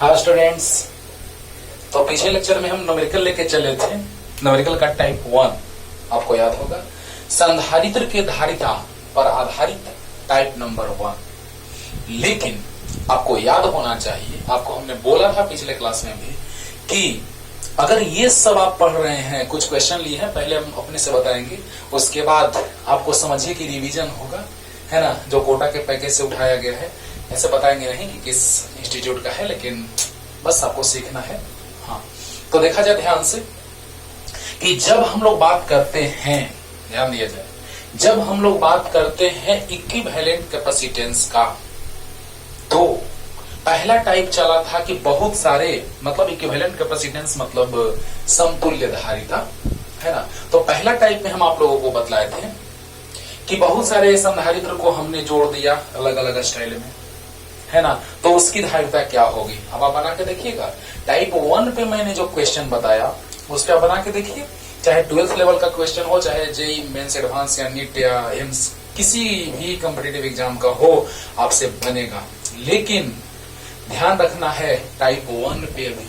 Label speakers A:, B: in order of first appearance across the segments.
A: हाँ स्टूडेंट्स, तो पिछले लेक्चर में हम न्यूमेरिकल लेके चले थे। न्यूमेरिकल का टाइप 1 आपको याद होगा, संधारित्र के धारिता पर आधारित टाइप नंबर 1। लेकिन आपको याद होना चाहिए, आपको हमने बोला था पिछले क्लास में भी कि अगर ये सब आप पढ़ रहे हैं, कुछ क्वेश्चन लिए हैं, पहले हम अपने से बताएंगे, उसके बाद आपको समझिए कि रिवीजन होगा, है ना, जो कोटा के पैकेज से उठाया गया है। ऐसे बताएंगे नहीं कि किस इंस्टीट्यूट का है, लेकिन बस आपको सीखना है। हाँ, तो देखा जाए ध्यान से कि जब हम लोग बात करते हैं, ध्यान दिया जाए, जब हम लोग बात करते हैं इक्विवेलेंट कैपेसिटेंस का, तो पहला टाइप चला था कि बहुत सारे, मतलब इक्विवेलेंट कैपेसिटेंस मतलब समतुल्य धारिता, है ना। तो पहला टाइप में हम आप लोगों को बतलाए थे कि बहुत सारे संधारित्र को हमने जोड़ दिया अलग अलग स्टाइल में, है ना, तो उसकी धारिता क्या होगी। अब आप बना के देखिएगा। टाइप 1 पे मैंने जो क्वेश्चन बताया उसका बना के देखिए, चाहे 12th लेवल का क्वेश्चन हो, चाहे जेईई मेंस एडवांस या नीट या एम्स, किसी भी कॉम्पिटिटिव एग्जाम का हो, आपसे बनेगा। लेकिन ध्यान रखना है टाइप 1 पे भी,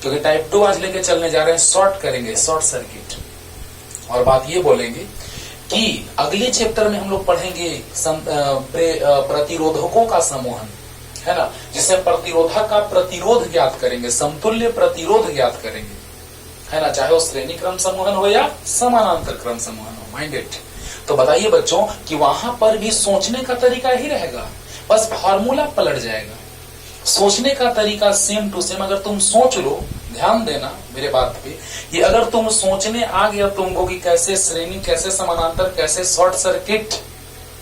A: क्योंकि टाइप 2 आज लेके चलने जा रहे हैं, शॉर्ट करेंगे, शॉर्ट सर्किट। और बात ये बोलेंगे कि अगले चैप्टर में हम लोग पढ़ेंगे प्रतिरोधकों का समूहन, है ना, जिससे प्रतिरोधक का प्रतिरोध ज्ञात करेंगे, समतुल्य प्रतिरोध ज्ञात करेंगे, है ना, चाहे वो श्रेणी क्रम समूहन हो या समानांतर क्रम समूहन हो। माइंडेड। तो बताइए बच्चों कि वहां पर भी सोचने का तरीका ही रहेगा, बस फार्मूला पलट जाएगा। सोचने का तरीका सेम टू सेम। अगर तुम सोच लो, ध्यान देना मेरे बात पे, कि अगर तुम सोचने आ गया तुमको कि कैसे श्रेणी, कैसे समानांतर, कैसे शॉर्ट सर्किट,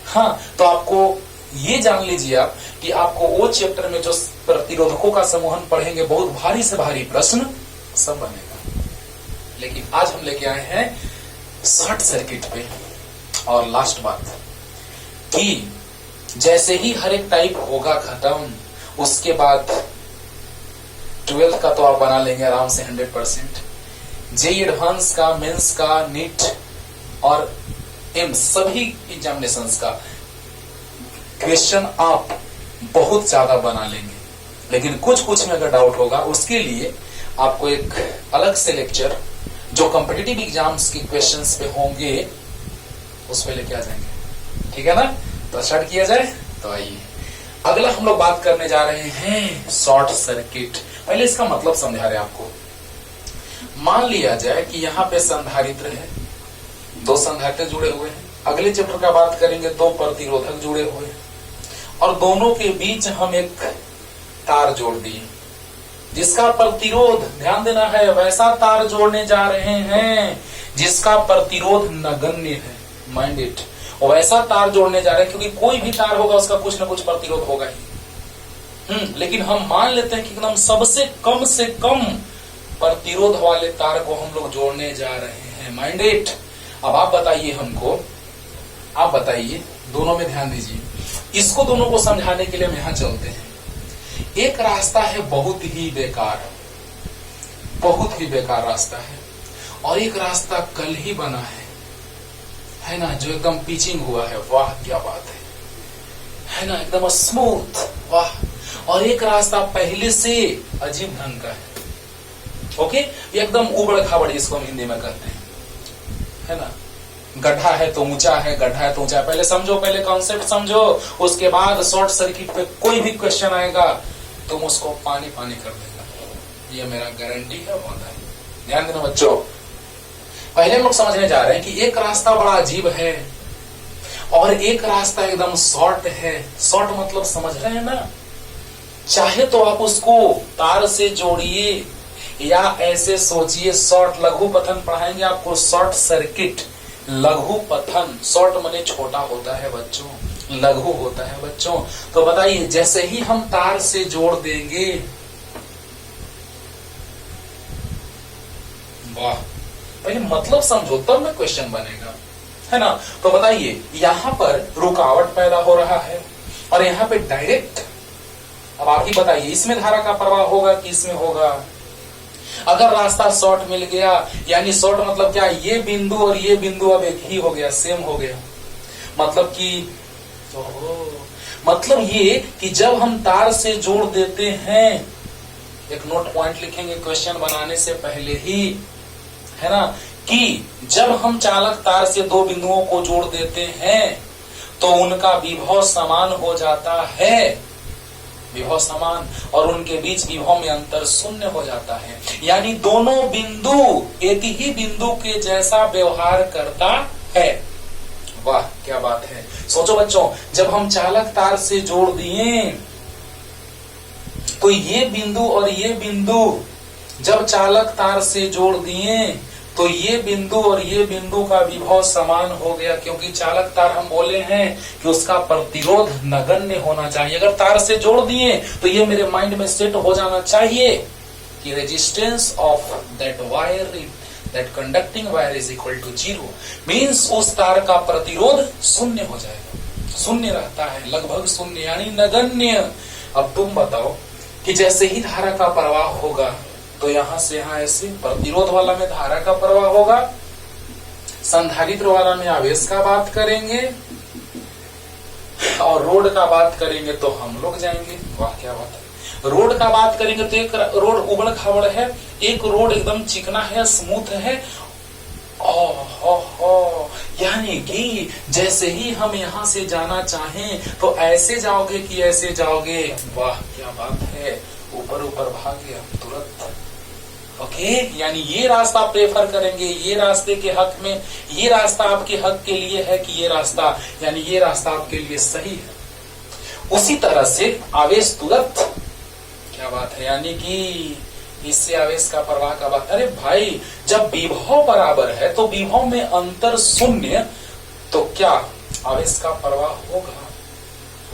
A: हाँ, तो आपको ये जान लीजिए आप कि आपको वो चैप्टर में जो प्रतिरोधकों का समूहन पढ़ेंगे, बहुत भारी से भारी प्रश्न सब बनेगा। लेकिन आज हम लेके आए हैं शॉर्ट सर्किट पे। और लास्ट बात कि जैसे ही हर एक टाइप होगा खत्म, उसके बाद 12th का तो आप बना लेंगे आराम से 100%। जेईई एडवांस का, मेंस का, नीट और एम्स सभी एग्जामिनेशंस का क्वेश्चन आप बहुत ज्यादा बना लेंगे। लेकिन कुछ कुछ में अगर डाउट होगा, उसके लिए आपको एक अलग से लेक्चर जो कॉम्पिटिटिव एग्जाम्स के क्वेश्चंस पे होंगे उस पे लेके आ जाएंगे। ठीक है ना। तो स्टार्ट किया जाए। तो आइए, अगला हम लोग बात करने जा रहे हैं शॉर्ट सर्किट। पहले इसका मतलब समझा रहे आपको। मान लिया जाए कि यहाँ पे संधारित्र है, दो संधारित्र जुड़े हुए हैं। अगले चैप्टर का बात करेंगे, दो प्रतिरोधक जुड़े हुए हैं और दोनों के बीच हम एक तार जोड़ दिए जिसका प्रतिरोध, ध्यान देना है, वैसा तार जोड़ने जा रहे हैं जिसका प्रतिरोध नगण्य है। माइंडेड। और वैसा तार जोड़ने जा रहे हैं क्योंकि कोई भी तार होगा उसका कुछ ना कुछ प्रतिरोध होगा ही। लेकिन हम मान लेते हैं कि एकदम सबसे कम से कम प्रतिरोध वाले तार को हम लोग जोड़ने जा रहे हैं। माइंडेड। अब आप बताइए हमको, आप बताइए, दोनों में ध्यान दीजिए। इसको दोनों को समझाने के लिए हम यहां चलते हैं। एक रास्ता है बहुत ही बेकार, बहुत ही बेकार रास्ता है, और एक रास्ता कल ही बना है ना, जो एकदम पिचिंग हुआ है। वाह क्या बात है ना, एकदम स्मूथ, वाह। और एक रास्ता पहले से अजीब ढंग का है। ओके, एकदम उबड़ खाबड़ जिसको हम हिंदी में कहते हैं, है ना। गड्ढा है तो ऊंचा है, गड्ढा है तो ऊंचा है। पहले समझो, पहले कॉन्सेप्ट समझो, उसके बाद शॉर्ट सर्किट पे कोई भी क्वेश्चन आएगा तुम उसको पानी पानी कर देगा, ये मेरा गारंटी है, वादा है। ध्यान देना बच्चों। पहले हम लोग समझने जा रहे हैं कि एक रास्ता बड़ा अजीब है और एक रास्ता एकदम शॉर्ट है। शॉर्ट मतलब समझ रहे हैं ना, चाहे तो आप उसको तार से जोड़िए या ऐसे सोचिए। शॉर्ट, लघु पथन पढ़ाएंगे आपको, शॉर्ट सर्किट, लघु पथन। शॉर्ट माने छोटा होता है बच्चों, लघु होता है बच्चों। तो बताइए, जैसे ही हम तार से जोड़ देंगे, वाह, पहले मतलब समझो तब में क्वेश्चन बनेगा, है ना। तो बताइए, यहां पर रुकावट पैदा हो रहा है और यहां पे डायरेक्ट। अब आप ही बताइए, इसमें धारा का प्रवाह होगा कि इसमें होगा। अगर रास्ता शॉर्ट मिल गया, यानी शॉर्ट मतलब क्या, ये बिंदु और ये बिंदु अब एक ही हो गया, सेम हो गया। मतलब कि मतलब ये कि जब हम तार से जोड़ देते हैं एक नोट पॉइंट लिखेंगे क्वेश्चन बनाने से पहले ही, है ना, कि जब हम चालक तार से दो बिंदुओं को जोड़ देते हैं तो उनका विभव समान हो जाता है, विभव समान, और उनके बीच विभव में अंतर शून्य हो जाता है। यानी दोनों बिंदु एक ही बिंदु के जैसा व्यवहार करता है। वाह क्या बात है। सोचो बच्चों, जब हम चालक तार से जोड़ दिए तो ये बिंदु और ये बिंदु जब चालक तार से जोड़ दिए तो ये बिंदु और ये बिंदु का विभव समान हो गया, क्योंकि चालक तार हम बोले हैं कि उसका प्रतिरोध नगण्य होना चाहिए। अगर तार से जोड़ दिए तो ये मेरे माइंड में सेट हो जाना चाहिए कि resistance of that wire, that conducting wire is equal to 0, means उस तार का प्रतिरोध शून्य हो जाएगा, शून्य रहता है, लगभग शून्य यानी नगण्य। अब तुम बताओ कि जैसे ही धारा का प्रवाह होगा तो यहां से यहां ऐसे प्रतिरोध वाला में धारा का प्रवाह होगा, संधारित्र वाला में आवेश का बात करेंगे, और रोड का बात करेंगे तो हम लोग जाएंगे। वाह क्या बात है। रोड का बात करेंगे तो एक रोड उबड़ खाबड़ है, एक रोड एकदम चिकना है, स्मूथ है। ओहो, यानी कि जैसे ही हम यहाँ से जाना चाहें तो ऐसे जाओगे कि ऐसे जाओगे। वाह क्या बात है, ऊपर ऊपर भाग गया तुरंत। ओके, यानी ये रास्ता प्रेफर करेंगे, ये रास्ते के हक में, ये रास्ता आपके हक के लिए है कि ये रास्ता, यानी ये रास्ता आपके लिए सही है। उसी तरह से आवेश तुरंत, क्या बात है, यानी कि इससे आवेश का प्रवाह का बात। अरे भाई, जब विभव बराबर है तो विभव में अंतर शून्य, तो क्या आवेश का प्रवाह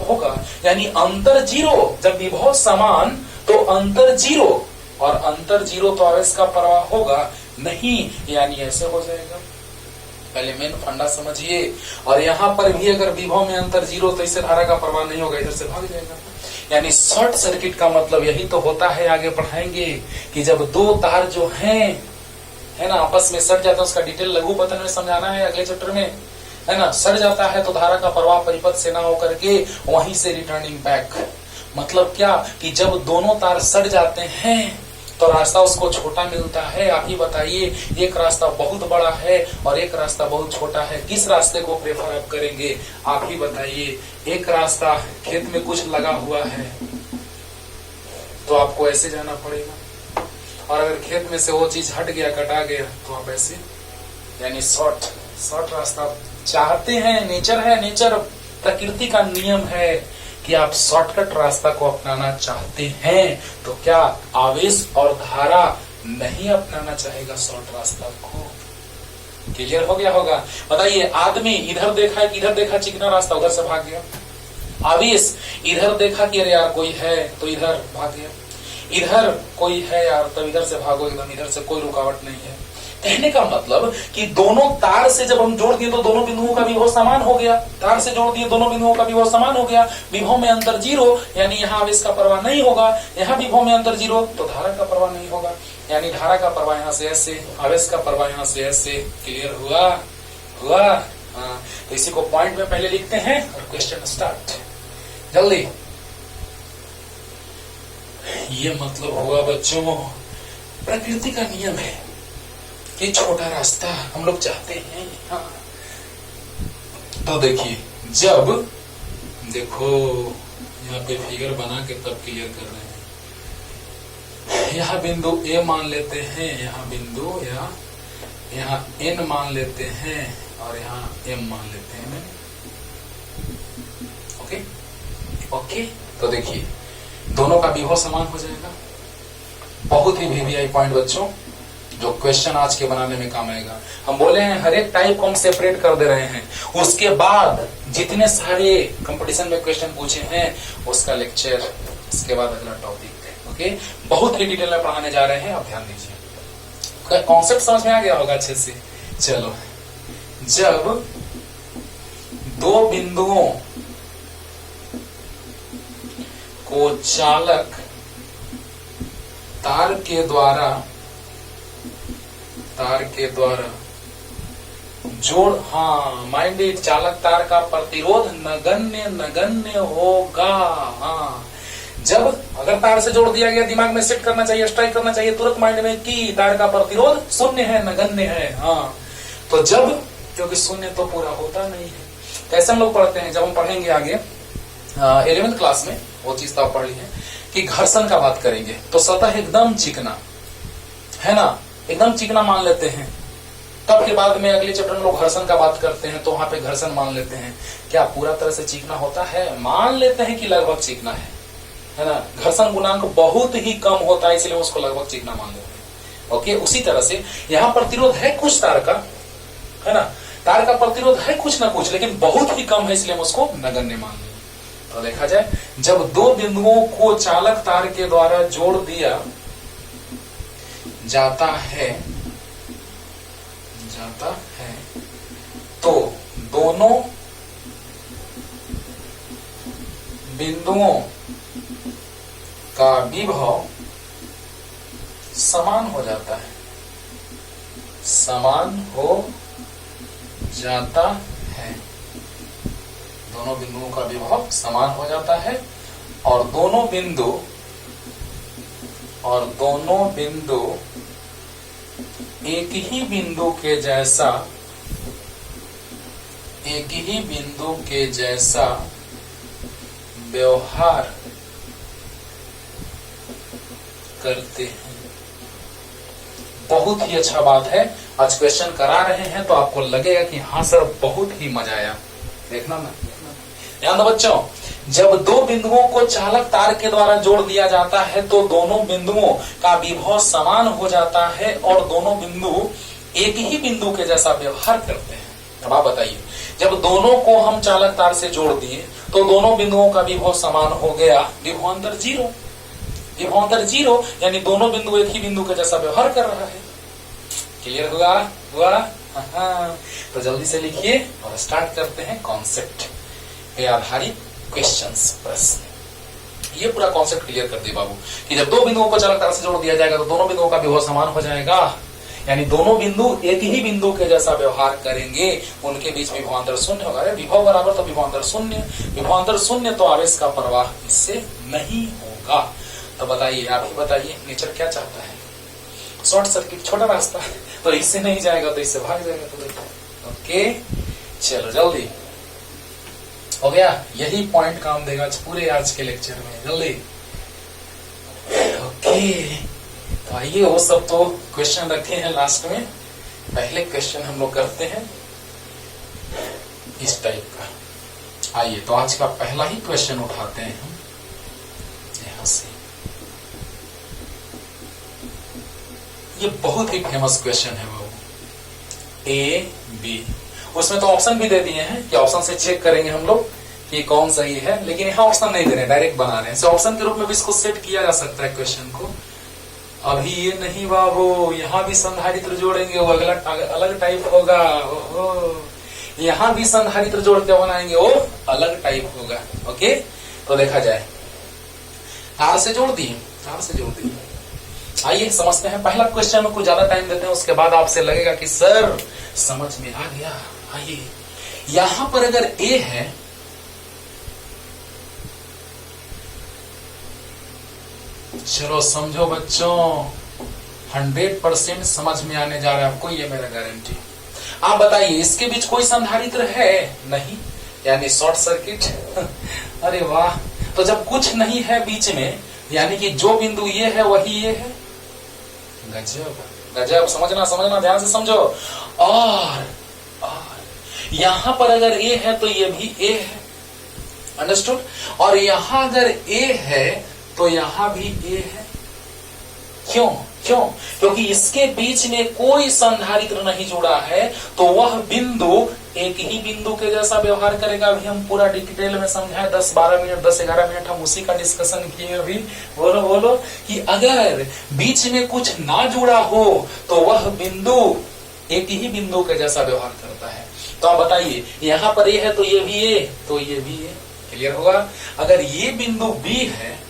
A: होगा, यानी अंतर 0। जब विभव समान तो अंतर 0, और अंतर 0 तो आवेश का प्रवाह होगा नहीं, यानी ऐसे हो जाएगा। पहले मेन फंडा समझिए। और यहाँ पर भी अगर विभव में अंतर 0 तो इससे धारा का प्रवाह नहीं होगा, इधर से भाग जाएगा। यानी शॉर्ट सर्किट का मतलब यही तो होता है, आगे पढ़ाएंगे कि जब दो तार जो हैं, है ना, आपस में सट जाता है, उसका डिटेल लघु पतन में समझाना है अगले चैप्टर में, है ना। सट जाता है तो धारा का प्रवाह परिपथ से ना होकर के वहीं से रिटर्निंग बैक। मतलब क्या कि जब दोनों तार सट जाते हैं तो रास्ता उसको छोटा मिलता है। आप ही बताइए, एक रास्ता बहुत बड़ा है और एक रास्ता बहुत छोटा है, किस रास्ते को प्रेफर आप करेंगे? आप ही बताइए। एक रास्ता खेत में कुछ लगा हुआ है तो आपको ऐसे जाना पड़ेगा, और अगर खेत में से वो चीज हट गया, कटा गया, तो आप ऐसे, यानी शॉर्ट रास्ता चाहते हैं। नेचर है, नेचर प्रकृति का नियम है कि आप शॉर्टकट रास्ता को अपनाना चाहते हैं, तो क्या आवेश और धारा नहीं अपनाना चाहेगा शॉर्ट रास्ता को? क्लियर हो गया होगा? बताइए, आदमी इधर देखा कि इधर देखा चिकना रास्ता, उधर से भाग गया। आवेश इधर देखा कि अरे यार कोई है, तो इधर भाग गया। इधर कोई है यार, तो इधर से भागो एकदम, इधर से कोई रुकावट नहीं है। कहने का मतलब कि दोनों तार से जब हम जोड़ दिए तो दोनों बिंदुओं का विभव समान हो गया। तार से जोड़ दिए, दोनों बिंदुओं का विभव समान हो गया। विभव में अंतर 0, यानी यहाँ आवेश का प्रवाह नहीं होगा। यहाँ विभव में अंतर 0 तो धारा का प्रवाह नहीं होगा, यानी धारा का प्रवाह यहाँ से ऐसे, आवेश का प्रवाह यहाँ से ऐसे। क्लियर हुआ? हाँ, तो इसी को पॉइंट में पहले लिखते हैं और क्वेश्चन स्टार्ट जल्दी। ये मतलब हुआ बच्चों, प्रकृति का नियम है कि छोटा रास्ता हम लोग चाहते हैं। हाँ, तो देखिए, जब देखो यहाँ पे फिगर बना के तब क्लियर कर रहे हैं। यहाँ बिंदु A मान लेते हैं, यहाँ बिंदु या यहाँ N मान लेते हैं, और यहाँ M मान लेते हैं। ओके, तो देखिए दोनों का विभव समान हो जाएगा। बहुत ही वीवीआई पॉइंट बच्चों, जो क्वेश्चन आज के बनाने में काम आएगा। हम बोले हैं हर एक टाइप को हम सेपरेट कर दे रहे हैं, उसके बाद जितने सारे कंपटीशन में क्वेश्चन पूछे हैं उसका लेक्चर, उसके बाद अगला टॉपिक। ओके, बहुत ही डिटेल में पढ़ाने जा रहे हैं, आप ध्यान दीजिए। कॉन्सेप्ट समझ में आ गया होगा अच्छे से। चलो, जब दो बिंदुओं को चालक तार के द्वारा जोड़, हाँ माइंडेड, चालक तार का प्रतिरोध नगण्य होगा। हाँ, जब अगर तार से जोड़ दिया गया, दिमाग में सेट करना चाहिए, स्ट्राइक करना चाहिए तुरंत माइंड में कि तार का प्रतिरोध शून्य है, नगण्य है। हाँ, तो जब, क्योंकि शून्य तो पूरा होता नहीं है। कैसे हम लोग पढ़ते हैं, जब हम पढ़ेंगे आगे 11वीं क्लास में, वो चीज तो आप पढ़ ली है कि घर्षण का बात करेंगे तो सतह एकदम चिकना है ना, एकदम चिकना मान लेते हैं। तब के बाद में अगले चैप्टर में लोग घर्षण का बात करते हैं तो वहां पे घर्षण मान लेते हैं। क्या पूरा तरह से चिकना होता है? मान लेते हैं कि लगभग चिकना है ना। घर्षण गुणांक बहुत ही कम होता है, इसलिए उसको लगभग चिकना मान लेते हैं। ओके, उसी तरह से यहाँ प्रतिरोध है कुछ तार का, है ना, तार का प्रतिरोध है कुछ ना कुछ, लेकिन बहुत ही कम है, इसलिए हम उसको नगण्य मान लेंगे। तो देखा जाए, जब दो बिंदुओं को चालक तार के द्वारा जोड़ दिया जाता है तो दोनों बिंदुओं का विभव समान हो जाता है, समान हो जाता है। दोनों बिंदुओं का विभव समान हो जाता है और दोनों बिंदु एक ही बिंदु के जैसा व्यवहार करते हैं। बहुत ही अच्छा बात है, आज क्वेश्चन करा रहे हैं तो आपको लगेगा कि हाँ सर बहुत ही मजा आया। देखना ना, ध्यान दो बच्चों, जब दो बिंदुओं को चालक तार के द्वारा जोड़ दिया जाता है तो दोनों बिंदुओं का विभव समान हो जाता है और दोनों बिंदु एक ही बिंदु के जैसा व्यवहार करते हैं। अब आप बताइए, जब दोनों को हम चालक तार से जोड़ दिए तो दोनों बिंदुओं का विभव समान हो गया, विभवांतर जीरो, यानी दोनों बिंदु एक ही बिंदु के जैसा व्यवहार कर रहा है। क्लियर हुआ? तो जल्दी से लिखिए और स्टार्ट करते हैं कॉन्सेप्ट पे आधारित क्वेश्चंस, प्रश्न। ये पूरा कॉन्सेप्ट क्लियर कर दिए बाबू कि जब दो बिंदुओं को चालक तार से जोड़ दिया जाएगा तो दोनों बिंदुओं का विभव समान हो जाएगा, यानी दोनों बिंदु एक ही बिंदु के जैसा व्यवहार करेंगे, उनके बीच विभवांतर शून्य होगा। विभव बराबर तो विभवांतर शून्य तो आवेश का प्रवाह इससे नहीं होगा। तो बताइए, आप ही बताइए, नेचर क्या चाहता है? शॉर्ट सर्किट, छोटा रास्ता, तो इससे नहीं जाएगा तो इससे भाग जाएगा। तो देखो, ओके, चलो जल्दी हो गया। यही पॉइंट काम देगा पूरे आज के लेक्चर में, जल्दी। ओके, तो आइए, वो सब तो क्वेश्चन रखे हैं लास्ट में। पहले क्वेश्चन हम लोग करते हैं इस टाइप का। आइए, तो आज का पहला ही क्वेश्चन उठाते हैं हम यहां से। ये बहुत ही फेमस क्वेश्चन है बाबू, ए बी। उसमें तो ऑप्शन भी दे दिए हैं कि ऑप्शन से चेक करेंगे हम लोग कि कौन सही है, लेकिन यहाँ ऑप्शन नहीं दे रहे, डायरेक्ट बना रहे हैं। ऑप्शन के रूप में भी इसको सेट किया जा सकता है क्वेश्चन को। अभी ये नहीं बाबू, यहाँ भी संधारित्र जोड़ेंगे, वो अलग टाइप होगा। यहाँ भी संधारित्र जोड़ के बनाएंगे, वो अलग टाइप होगा। ओके, तो देखा जाए, तार से जोड़ दिए। आइए समझते हैं पहला क्वेश्चन में, कुछ ज्यादा टाइम देते हैं, उसके बाद आपसे लगेगा कि सर समझ में आ गया। आइए, यहां पर अगर ए है, चलो समझो बच्चों, 100% समझ में आने जा रहा है आपको, ये मेरा गारंटी। आप बताइए, इसके बीच कोई संधारित्र है? नहीं, यानी शॉर्ट सर्किट। अरे वाह, तो जब कुछ नहीं है बीच में, यानी कि जो बिंदु ये है वही ये है। गजब, समझना, ध्यान से समझो। और यहां पर अगर ए है तो ये भी ए है, अंडरस्टूड? और यहां अगर ए है तो यहां भी ए है। क्यों? क्योंकि इसके बीच में कोई संधारित्र नहीं जुड़ा है, तो वह बिंदु एक ही बिंदु के जैसा व्यवहार करेगा। अभी हम पूरा डिटेल में समझाए, 10-12 मिनट 10-11 मिनट हम उसी का डिस्कशन किए। अभी बोलो कि अगर बीच में कुछ ना जुड़ा हो तो वह बिंदु एक ही बिंदु के जैसा व्यवहार करता है। तो आप बताइए, यहाँ पर ये है तो ये भी ए, तो ये भी ए। क्लियर होगा? अगर ये बिंदु बी है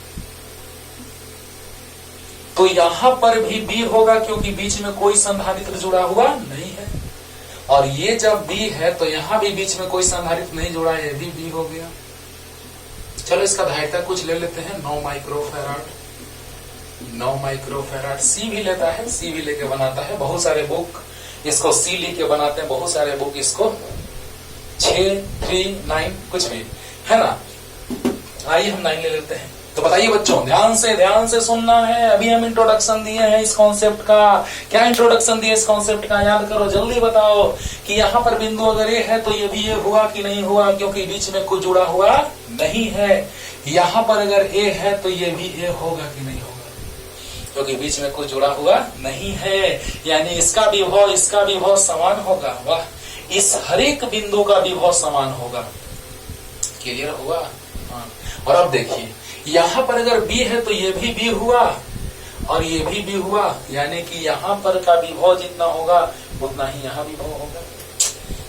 A: तो यहां पर भी बी होगा, क्योंकि बीच में कोई संधारित्र जुड़ा हुआ नहीं है। और ये जब बी है तो यहां भी बीच में कोई संधारित्र नहीं जुड़ा है, ये भी बी हो गया। चलो इसका धारिता कुछ ले लेते हैं, 9 माइक्रोफैराड। 9 माइक्रोफैराड सी भी लेता है, सी भी लेके बनाता है। बहुत सारे बुक इसको सी लिख के बनाते हैं, बहुत सारे बुक इसको 6, 3, 9 कुछ भी, है ना। आइए हम 9 ले लेते हैं। तो बताइए बच्चों, ध्यान से सुनना है। अभी हम इंट्रोडक्शन दिए हैं इस कॉन्सेप्ट का। क्या इंट्रोडक्शन दिए इस कॉन्सेप्ट का, याद करो, जल्दी बताओ कि यहाँ पर बिंदु अगर ये है तो ये भी ये हुआ कि नहीं हुआ, क्योंकि बीच में कुछ जुड़ा हुआ नहीं है। यहाँ पर अगर ए है तो ये भी ए होगा कि नहीं होगा, क्योंकि बीच में कुछ जुड़ा हुआ नहीं है। यानी इसका विभव समान होगा। वाह, इस हर एक बिंदु का विभव समान होगा। क्लियर हुआ? हाँ। और अब देखिए, यहाँ पर अगर B है तो ये भी B हुआ और ये भी B हुआ, यानी कि यहाँ पर का विभव जितना होगा उतना ही यहाँ विभव होगा।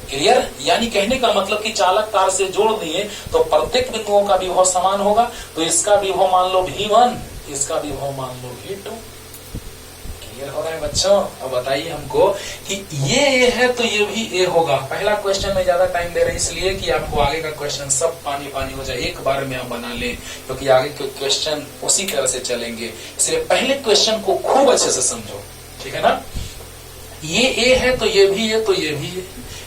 A: क्लियर? यानी कहने का मतलब कि चालक तार से जोड़ दिए तो प्रत्येक बिंदुओं का विभव समान होगा। तो इसका विभव मान लो V1, इसका विभव मान लो V2। क्लियर हो रहा है बच्चों? अब बताइए हमको कि ये है तो ये भी ए होगा। पहला क्वेश्चन में ज्यादा टाइम दे रहे हैं इसलिए कि आपको आगे का क्वेश्चन सब पानी पानी हो जाए, एक बार में हम बना लें, क्योंकि आगे के क्वेश्चन उसी तरह से चलेंगे। इसलिए पहले क्वेश्चन को खूब अच्छे से समझो, ठीक है ना। ये ए है तो ये भी है तो ये भी है,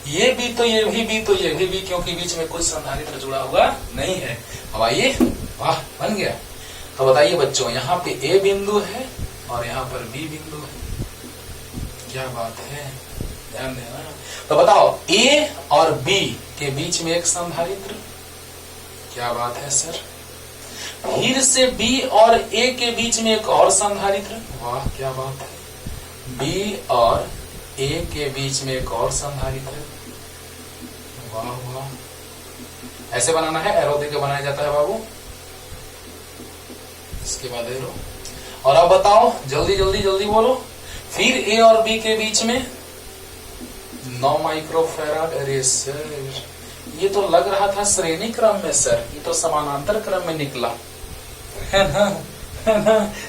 A: ये भी तो ये भी तो ये भी, क्योंकि बीच में कुछ संधारित्र जुड़ा हुआ नहीं है। अब आइए, वाह बन गया। तो बताइए बच्चों, यहाँ पे ए बिंदु है और यहाँ पर बी बिंदु है। क्या बात है, ध्यान देना। तो बताओ, ए और बी के बीच में एक संधारित्र। क्या बात है सर। फिर से बी और ए के बीच में एक और संधारित्र। वाह क्या बात है। बी और ए के बीच में एक और संधारित्र। वाह वाह। ऐसे बनाना है, एरो देके बनाया जाता है बाबू। इसके बाद एरो। और अब बताओ, जल्दी जल्दी जल्दी बोलो। फिर ए और बी के बीच में 9 माइक्रोफैराड। अरे सर, ये तो लग रहा था श्रेणी क्रम में सर, ये तो समानांतर क्रम में निकला, है ना?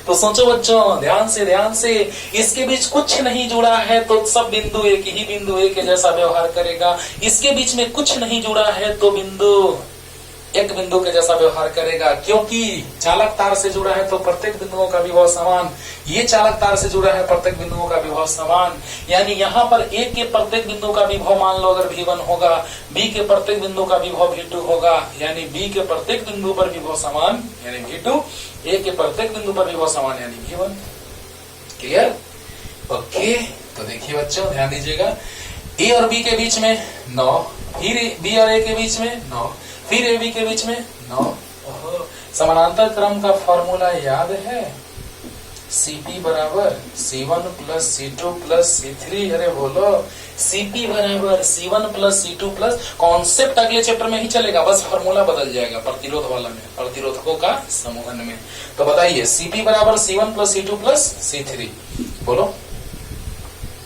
A: तो सोचो बच्चों, ध्यान से इसके बीच कुछ नहीं जुड़ा है तो सब बिंदु एक ही बिंदु ए के जैसा व्यवहार करेगा। इसके बीच में कुछ नहीं जुड़ा है तो बिंदु एक बिंदु के जैसा व्यवहार करेगा, क्योंकि चालक तार से जुड़ा है तो प्रत्येक बिंदुओं का विभव समान। ये चालक तार से जुड़ा है, प्रत्येक बिंदुओं का विभव समान। यानी यहाँ पर ए के प्रत्येक बिंदु का विभव मान लो अगर V1 होगा, बी के प्रत्येक बिंदु का विभव V2 होगा, यानी बी के प्रत्येक बिंदु पर विभव समान यानी V2, ए के प्रत्येक बिंदु पर विभव समान यानी V1। क्लियर? ओके। तो देखिए बच्चों, ध्यान दीजिएगा। ए और बी के बीच में 9, फिर बी और ए के बीच में 9, फिर ए बी के बीच में 9। समानांतर क्रम का फॉर्मूला याद है, CP बराबर C1 plus C2 plus C3। अरे बोलो, CP बराबर C1 plus C2 plus, concept अगले चैप्टर में ही चलेगा, बस फॉर्मूला बदल जाएगा प्रतिरोध वाला में, प्रतिरोधकों का समूहन में। तो बताइए, CP बराबर C1 plus C2 plus C3। बोलो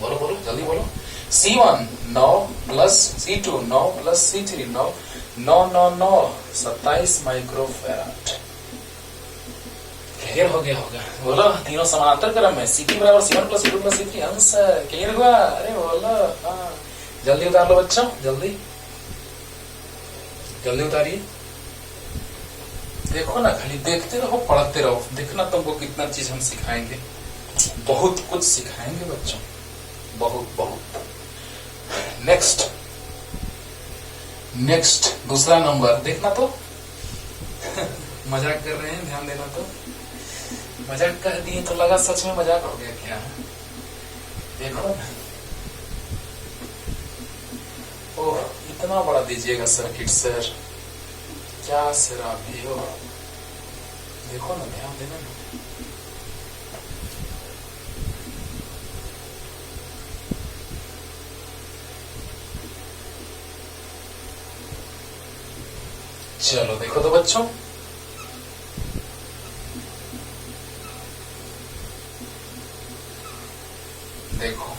A: बोलो बोलो, जल्दी बोलो। C1 9 plus C2 9 plus C3 9, 9 9 9 27 microfarad. Clear हो गया होगा? बोलो, तीनों समानांतर क्रम में, CP बराबर C1 plus C2 plus C3। Answer clear हुआ? अरे बोलो, हाँ जल्दी उतार लो बच्चों, जल्दी जल्दी उतारिए। देखो ना, खाली देखते रहो, पढ़ते रहो, देखना तुमको कितना चीज हम सिखाएंगे। बहुत कुछ सिखाएंगे बच्चों, बहुत बहुत। नेक्स्ट दूसरा नंबर देखना। तो मजाक कर रहे हैं, ध्यान देना। तो मजाक कर दिए तो लगा सच में मजाक हो गया क्या? देखो ना, ओह इतना बड़ा दीजिएगा सर्किट सर, क्या सर आप भी हो। देखो ना, ध्यान देना ना। चलो देखो तो बच्चों, देखो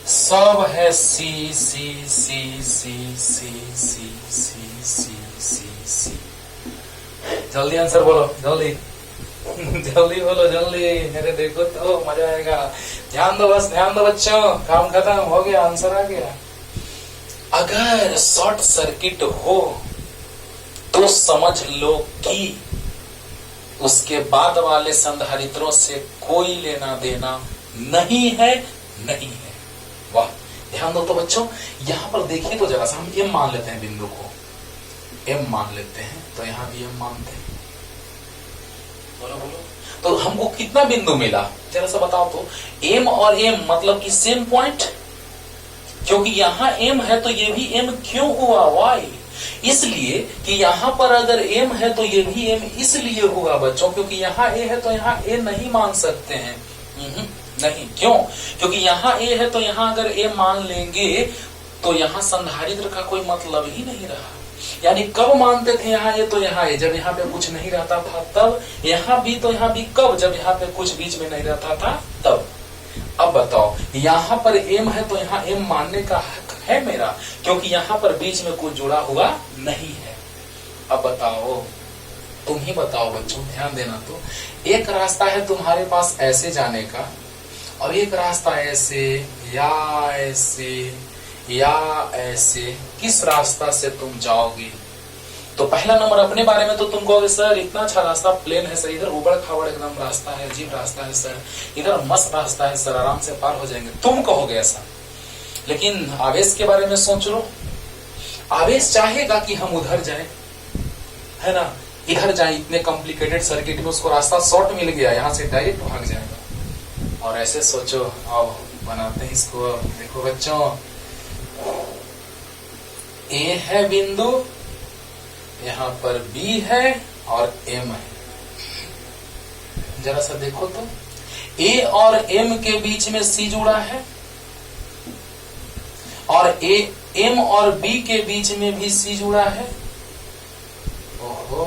A: सब है सी सी सी सी सी सी सी सी सी सी। जल्दी आंसर बोलो, जल्दी जल्दी बोलो, जल्दी। अरे देखो तो मजा आएगा। ध्यान दो, बस ध्यान दो बच्चों, काम खत्म हो गया, आंसर आ गया। अगर शॉर्ट सर्किट हो तो समझ लो कि उसके बाद वाले संधारित्रों से कोई लेना देना नहीं है। वाह, ध्यान दो तो बच्चों, यहां पर देखिए तो जरा सा हम एम मान लेते हैं, बिंदु को एम मान लेते हैं, तो यहां भी एम मानते हैं। बोलो बोलो, तो हमको कितना बिंदु मिला जरा सा बताओ तो। एम और एम मतलब कि सेम पॉइंट, क्योंकि यहां एम है तो ये भी एम क्यों हुआ, वाई, इसलिए कि यहां पर अगर एम है तो ये भी एम इसलिए होगा बच्चों, क्योंकि यहां ए है तो यहां ए नहीं मान सकते हैं। नहीं, क्यों? क्योंकि यहां ए है तो यहां अगर ए मान लेंगे तो यहां संधारित्र का कोई मतलब ही नहीं रहा। यानी कब मानते थे यहाँ ए तो यहाँ ए, जब यहाँ पे कुछ नहीं रहता था तब, यहाँ भी तो यहाँ भी कब, जब यहाँ पे कुछ बीच में नहीं रहता था तब। अब बताओ, यहाँ पर एम है तो यहाँ एम मानने का हक है मेरा, क्योंकि यहाँ पर बीच में कुछ जुड़ा हुआ नहीं है। अब बताओ, तुम ही बताओ बच्चों, ध्यान देना तो। एक रास्ता है तुम्हारे पास ऐसे जाने का, और एक रास्ता ऐसे या ऐसे या ऐसे, किस रास्ता से तुम जाओगे? तो पहला नंबर अपने बारे में तो तुम कहोगे सर इतना अच्छा रास्ता प्लेन है सर, इधर उबड़ खाबड़ एकदम रास्ता है, अजीब रास्ता है सर, इधर मस्त रास्ता है सर, आराम से पार हो जाएंगे, तुम कहोगे ऐसा। लेकिन आवेश के बारे में सोच लो, आवेश चाहेगा कि हम उधर जाएं, है ना, इधर जाएं, इतने कॉम्प्लिकेटेड सर्किट में उसको रास्ता शॉर्ट मिल गया, यहां से डायरेक्ट भाग जाएगा। और ऐसे सोचो, आओ बनाते हैं इसको। देखो बच्चों, ए है बिंदु, यहां पर बी है और एम है। जरा सा देखो तो, ए और एम के बीच में सी जुड़ा है, और एम और बी के बीच में भी सी जुड़ा है। ओहो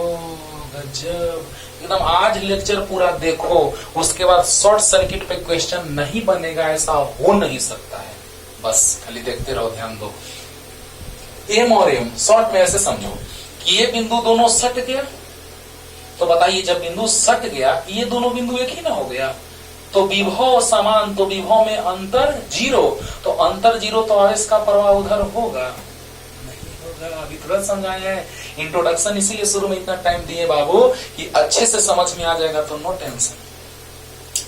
A: गजब, एकदम आज लेक्चर पूरा देखो, उसके बाद शॉर्ट सर्किट पे क्वेश्चन नहीं बनेगा, ऐसा हो नहीं सकता है। बस खाली देखते रहो, ध्यान दो। एम और एम शॉर्ट में ऐसे समझो कि ये बिंदु दोनों सट गया, तो बताइए जब बिंदु सट गया, ये दोनों बिंदु एक ही ना हो गया, तो विभव समान, तो विभव में अंतर जीरो, तो अंतर जीरो, तो आवेश का प्रवाह उधर होगा नहीं होगा। अभी तुरंत समझाए हैं, इंट्रोडक्शन इसीलिए शुरू में इतना टाइम दिए बाबू कि अच्छे से समझ में आ जाएगा, तो नो टेंशन।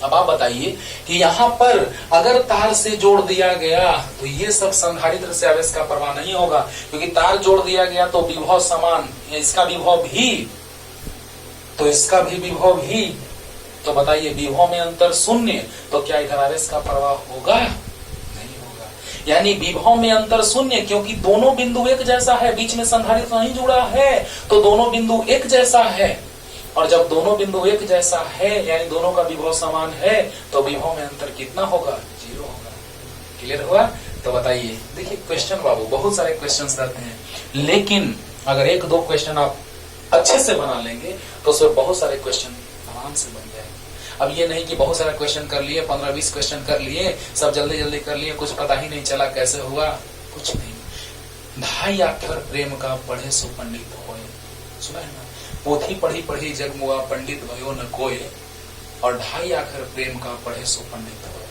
A: अब आप बताइए कि यहाँ पर अगर तार से जोड़ दिया गया तो ये सब संधारित्र से आवेश का प्रवाह नहीं होगा, क्योंकि तार जोड़ दिया गया तो विभव समान, इसका विभव भी तो इसका भी विभव भी, तो बताइए विभव में अंतर शून्य, तो क्या इधर आवेश का प्रवाह होगा? नहीं होगा। यानी विभव में अंतर शून्य, क्योंकि दोनों बिंदु एक जैसा है, बीच में संधारित्र नहीं जुड़ा है, तो दोनों बिंदु एक जैसा है, और जब दोनों बिंदु एक जैसा है यानी दोनों का विभव समान है, तो विभव में अंतर कितना होगा? जीरो होगा। क्लियर हुआ? तो बताइए, देखिए क्वेश्चन बाबू बहुत सारे क्वेश्चंस रहते हैं, लेकिन अगर एक दो क्वेश्चन आप अच्छे से बना लेंगे तो उसमें बहुत सारे क्वेश्चन आराम से बन जाएंगे। अब ये नहीं कि बहुत सारा क्वेश्चन कर लिए, 15-20 क्वेश्चन कर लिए, सब जल्दी जल्दी कर लिए, कुछ पता ही नहीं चला कैसे हुआ, कुछ नहीं। 2.5 अक्षर प्रेम का पढ़े सो पंडित होए, सुना है ना, पोथी पढ़ी पढ़ी जग मुआ पंडित भयो न कोय, और 2.5 अक्षर प्रेम का पढ़े सो पंडित होए,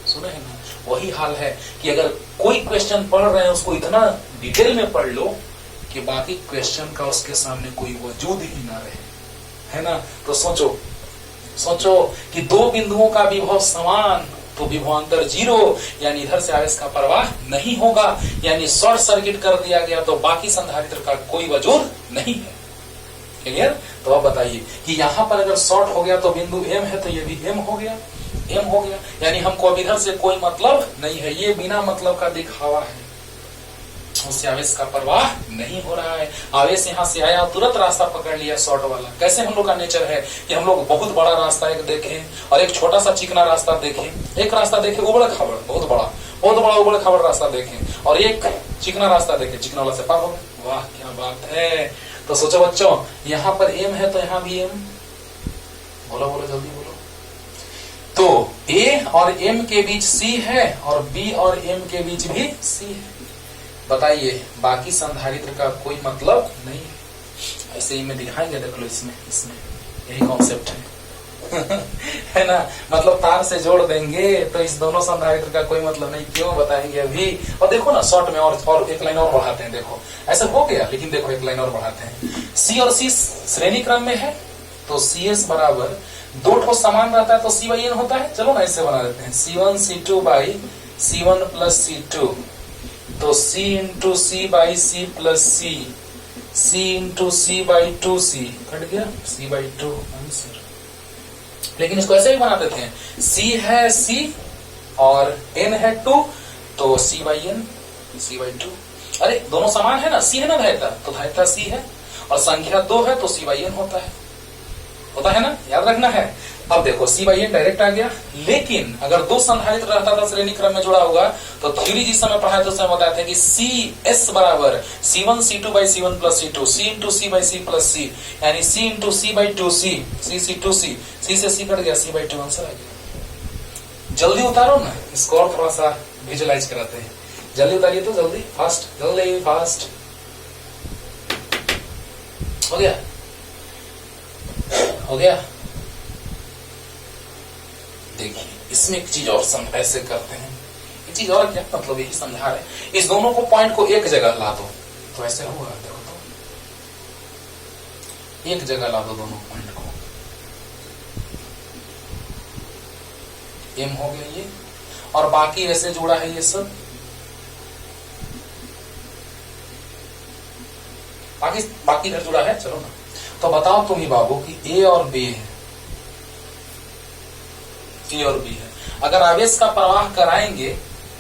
A: सुने है ना। वही हाल है कि अगर कोई क्वेश्चन पढ़ रहे हैं उसको इतना डिटेल में पढ़ लो कि बाकी क्वेश्चन का उसके सामने कोई वजूद ही ना रहे, है ना। तो सोचो कि दो बिंदुओं का विभव समान, तो विभवांतर जीरो, यानी इधर से आवेश का प्रवाह नहीं होगा, यानी शॉर्ट सर्किट कर दिया गया, तो बाकी संधारित्र का कोई वजूद नहीं है। क्लियर? तो अब बताइए कि यहाँ पर अगर शॉर्ट हो गया तो बिंदु एम है, तो ये भी एम हो गया, यानी हमको अब इधर से कोई मतलब नहीं है, ये बिना मतलब का दिखावा है, उससे आवेश का प्रवाह नहीं हो रहा है। आवेश यहाँ से आया, तुरंत रास्ता पकड़ लिया शॉर्ट वाला। कैसे हम लोग का नेचर है कि हम लोग बहुत बड़ा रास्ता एक देखें और एक छोटा सा चिकना रास्ता देखें, एक रास्ता देखें उबड़ खाबड़, बहुत बड़ा उबड़ खाबड़ रास्ता देखें, और एक चिकना रास्ता देखें, चिकना वाला से पार हो गए। वाह क्या बात है। तो सोचो बच्चों, यहाँ पर एम है तो यहाँ भी एम, बोलो जल्दी बोलो। तो ए और एम के बीच सी है, और बी और एम के बीच भी सी है। बताइए बाकी संधारित्र का कोई मतलब नहीं है। ऐसे ही में दिखाएंगे, देख लो, इसमें यही कॉन्सेप्ट है। है ना, मतलब तार से जोड़ देंगे तो इस दोनों संधारित्र का कोई मतलब नहीं, क्यों बताएंगे अभी। और देखो ना शॉर्ट में और एक लाइन और बढ़ाते हैं, देखो ऐसा हो गया, लेकिन देखो एक लाइन और बढ़ाते हैं। सी और सी श्रेणी क्रम में है तो सी एस बराबर दो ठो समान रहता है तो सी बाई एन होता है। चलो ना ऐसे बना देते हैं, C1 C2 by C1 plus C2, तो C into C by C plus C, C into C by 2C, cut गया C बाई 2 आंसर। लेकिन इसको ऐसे भी बना देते हैं, C है C और N है 2 तो C by N, C by 2। अरे दोनों समान है ना, C है ना धायता, तो धायता C है, और संख्या 2 है तो C बाई N होता है ना, याद रखना है। अब देखो C बाई N डायरेक्ट आ गया, लेकिन अगर दो संधारित्र रहता था श्रेणी क्रम में जुड़ा हुआ तो थ्योरी जिस समय पढ़ाया तो समय बताया था कि CS बराबर C1 C2 by C1 plus C2, C into C by C plus C, यानी C into C by 2C, C 2C, C से C कट गया, C बाई 2 आंसर आ गया। जल्दी उतारो ना, इसको और थोड़ा सा विजुअलाइज कराते हैं। जल्दी उतारिए तो, जल्दी फास्ट, जल्दी फास्ट। हो गया, हो गया। देखिए इसमें एक चीज और ऐसे करते हैं, एक चीज और क्या मतलब यही समझा रहे, इस दोनों को पॉइंट को एक जगह ला दो तो ऐसे होगा। देखो तो एक जगह ला दो दोनों पॉइंट को, एम हो गया ये, और बाकी ऐसे जुड़ा है ये सब, बाकी इधर जुड़ा है। चलो ना, तो बताओ तुम ही बाबू कि ए और बी है, ए और बी है, अगर आवेश का प्रवाह कराएंगे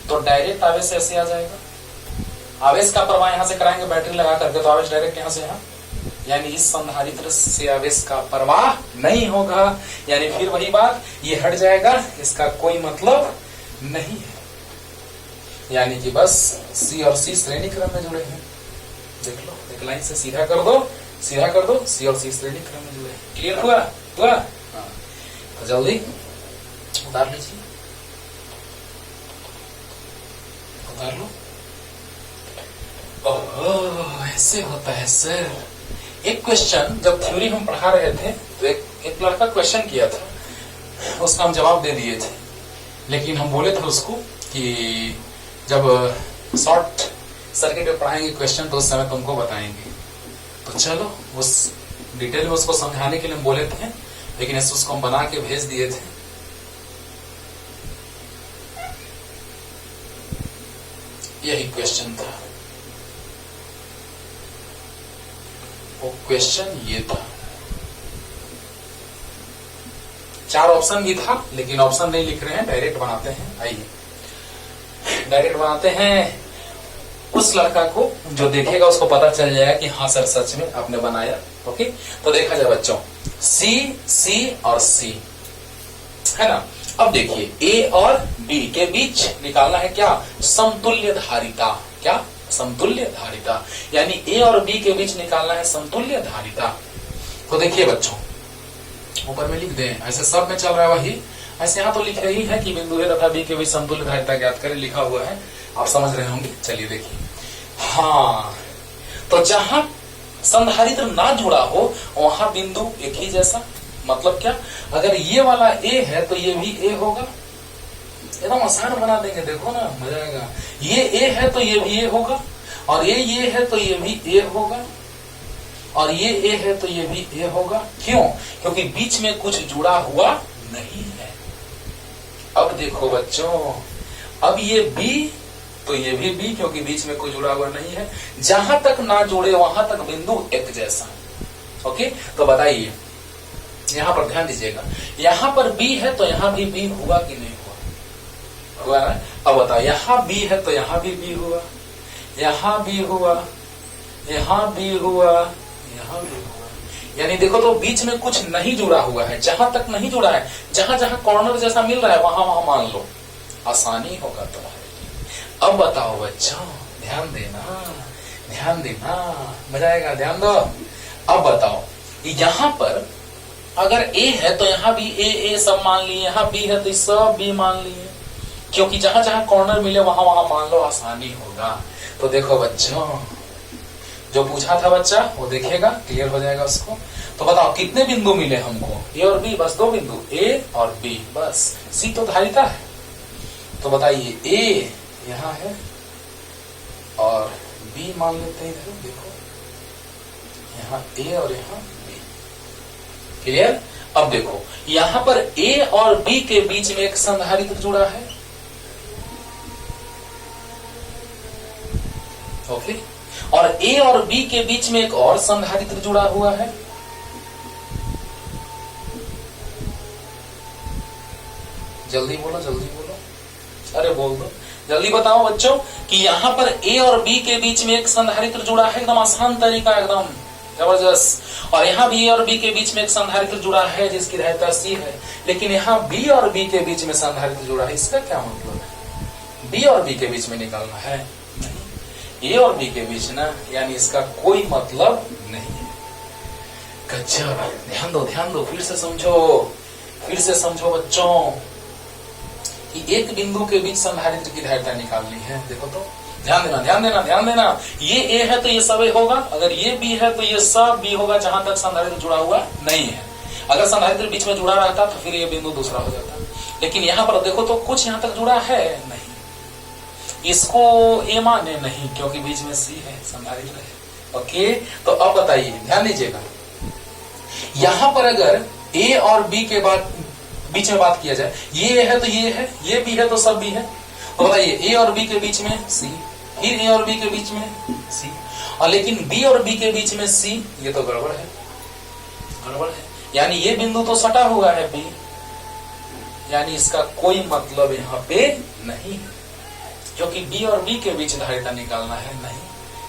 A: तो डायरेक्ट आवेश ऐसे आ जाएगा। आवेश का प्रवाह यहां से कराएंगे बैटरी लगा करके तो आवेश डायरेक्ट यहां से यहां, यानी इस संधारित्र से आवेश का प्रवाह नहीं होगा, यानी फिर वही बात, ये हट जाएगा, इसका कोई मतलब नहीं है। यानी कि बस सी और सी श्रेणी क्रम में जुड़े हैं। देख लो, एक लाइन से सीधा कर दो, सीधा कर दो, सी और सी श्रेणी क्रम में जुड़े। क्लियर हुआ? हुआ? हाँ, तो जल्दी उतार लीजिए, उतार लो। ओह ऐसे होता है सर। एक क्वेश्चन जब थ्योरी हम पढ़ा रहे थे तो एक लड़का क्वेश्चन किया था, उसका हम जवाब दे दिए थे, लेकिन हम बोले थे उसको कि जब शॉर्ट सर्किट में पढ़ाएंगे क्वेश्चन तो उस समय तुमको बताएंगे। तो चलो उस डिटेल में उसको समझाने के लिए हम बोले थे, लेकिन ऐसे उसको हम बना के भेज दिए थे। यही क्वेश्चन था, वो क्वेश्चन ये था। 4 ऑप्शन भी था, लेकिन ऑप्शन नहीं लिख रहे हैं, डायरेक्ट बनाते हैं। आइए डायरेक्ट बनाते हैं। उस लड़का को जो देखेगा उसको पता चल जाएगा कि हाँ सर सच में आपने बनाया। ओके, तो देखा जाए बच्चों, सी, सी और सी है ना। अब देखिए ए और बी के बीच निकालना है क्या, समतुल्य धारिता। क्या, समतुल्य धारिता, यानी ए और बी के बीच निकालना है समतुल्य धारिता। तो देखिए बच्चों, ऊपर में लिख दें, ऐसे सब में चल रहा है वही, ऐसे यहाँ तो लिख रही है कि बिंदु ए तथा बी के बीच समतुल्य धारिता ज्ञात करें, लिखा हुआ है, आप समझ रहे होंगे। चलिए देखिए, हाँ तो जहां संधारित्र ना जुड़ा हो वहां बिंदु एक ही जैसा, मतलब क्या, अगर ये वाला ए है तो ये भी ए होगा। एकदम आसान बना देंगे, देखो ना मजा आएगा। ये ए है तो ये भी ए होगा, और ये है तो ये भी ए होगा, और ये ए है तो ये भी ए होगा। क्यों? क्योंकि बीच में कुछ जुड़ा हुआ नहीं है। अब देखो बच्चों, अब ये बी तो ये भी बी, क्योंकि बीच में कोई जुड़ा हुआ नहीं है। जहां तक ना जुड़े वहां तक बिंदु एक जैसा। ओके, तो बताइए, यहां पर ध्यान दीजिएगा, यहां पर बी है तो यहां भी बी हुआ कि नहीं हुआ? हुआ ना। अब बताओ, यहां बी है तो यहां भी बी हुआ, यहां भी हुआ, यहां भी हुआ, यहां भी हुआ। यानी देखो तो बीच में कुछ नहीं जुड़ा हुआ है। जहां तक नहीं जुड़ा है, जहां जहां कॉर्नर जैसा मिल रहा है वहां वहां मान लो, आसानी होगा तुम्हारे लिए। अब बताओ बच्चों, ध्यान देना, ध्यान देना, मजा आएगा, ध्यान दो। अब बताओ, यहां पर अगर ए है तो यहां भी ए सब मान लिए, यहां बी है तो सब बी मान लिए, क्योंकि जहां जहां कॉर्नर मिले वहां वहां मान लो, आसानी होगा। तो देखो बच्चों, जो पूछा था बच्चा वो देखेगा, क्लियर हो जाएगा उसको। तो बताओ कितने बिंदु मिले हमको, ए और बी, बस 2 बिंदु, ए और बी, बस। सी तो धारिता है, तो बताइए ए यहां है और बी मान लेते हैं इधर, देखो यहां ए और यहां बी। क्लियर? अब देखो यहां पर ए और बी के बीच में एक संधारित्र जुड़ा है, ओके, और ए और बी के बीच में एक और संधारित्र जुड़ा हुआ है। जल्दी बोलो, जल्दी बोलो, अरे बोल दो, जल्दी बताओ बच्चों कि यहां पर ए और बी के बीच में एक संधारित्र जुड़ा है, एकदम आसान तरीका, एकदम जबरदस्त। और यहाँ भी ए और बी के बीच में एक संधारित्र जुड़ा है जिसकी धारिता सी है, लेकिन यहाँ बी और बी के बीच में संधारित्र जुड़ा है, इसका क्या मतलब है? बी और बी के बीच में निकालना है, नहीं, ए और बी के बीच ना, यानी इसका कोई मतलब नहीं है। गजब, ध्यान दो, ध्यान दो, फिर से समझो, फिर से समझो बच्चों कि एक बिंदु के बीच संधारित्र की धारिता निकालनी है। देखो तो, ध्यान देना, ध्यान देना, ध्यान देना, ये ए है तो ये सब ए होगा, अगर ये बी है तो ये सब बी होगा, जहां तक संधारित्र जुड़ा हुआ नहीं है। अगर संधारित्र बीच में जुड़ा रहता तो फिर ये बिंदु दूसरा हो जाता, लेकिन यहाँ पर देखो तो कुछ यहाँ तक जुड़ा है नहीं, इसको ए माने नहीं क्योंकि बीच में सी है, संधारित्र है। ओके, तो अब बताइए, ध्यान दीजिएगा, यहां पर अगर ए और बी के बाद बीच में बात किया जाए, ये है तो ये है, ये भी है तो सब भी है, तो बताइए ए और बी के बीच में सी, फिर ए और बी के बीच में सी, और लेकिन बी और बी के बीच में सी, ये तो गड़बड़ है, गड़बड़ है, यानी ये बिंदु तो सटा हुआ है बी, यानी इसका कोई मतलब यहाँ पे नहीं, क्योंकि बी और बी के बीच धारिता निकालना है, नहीं,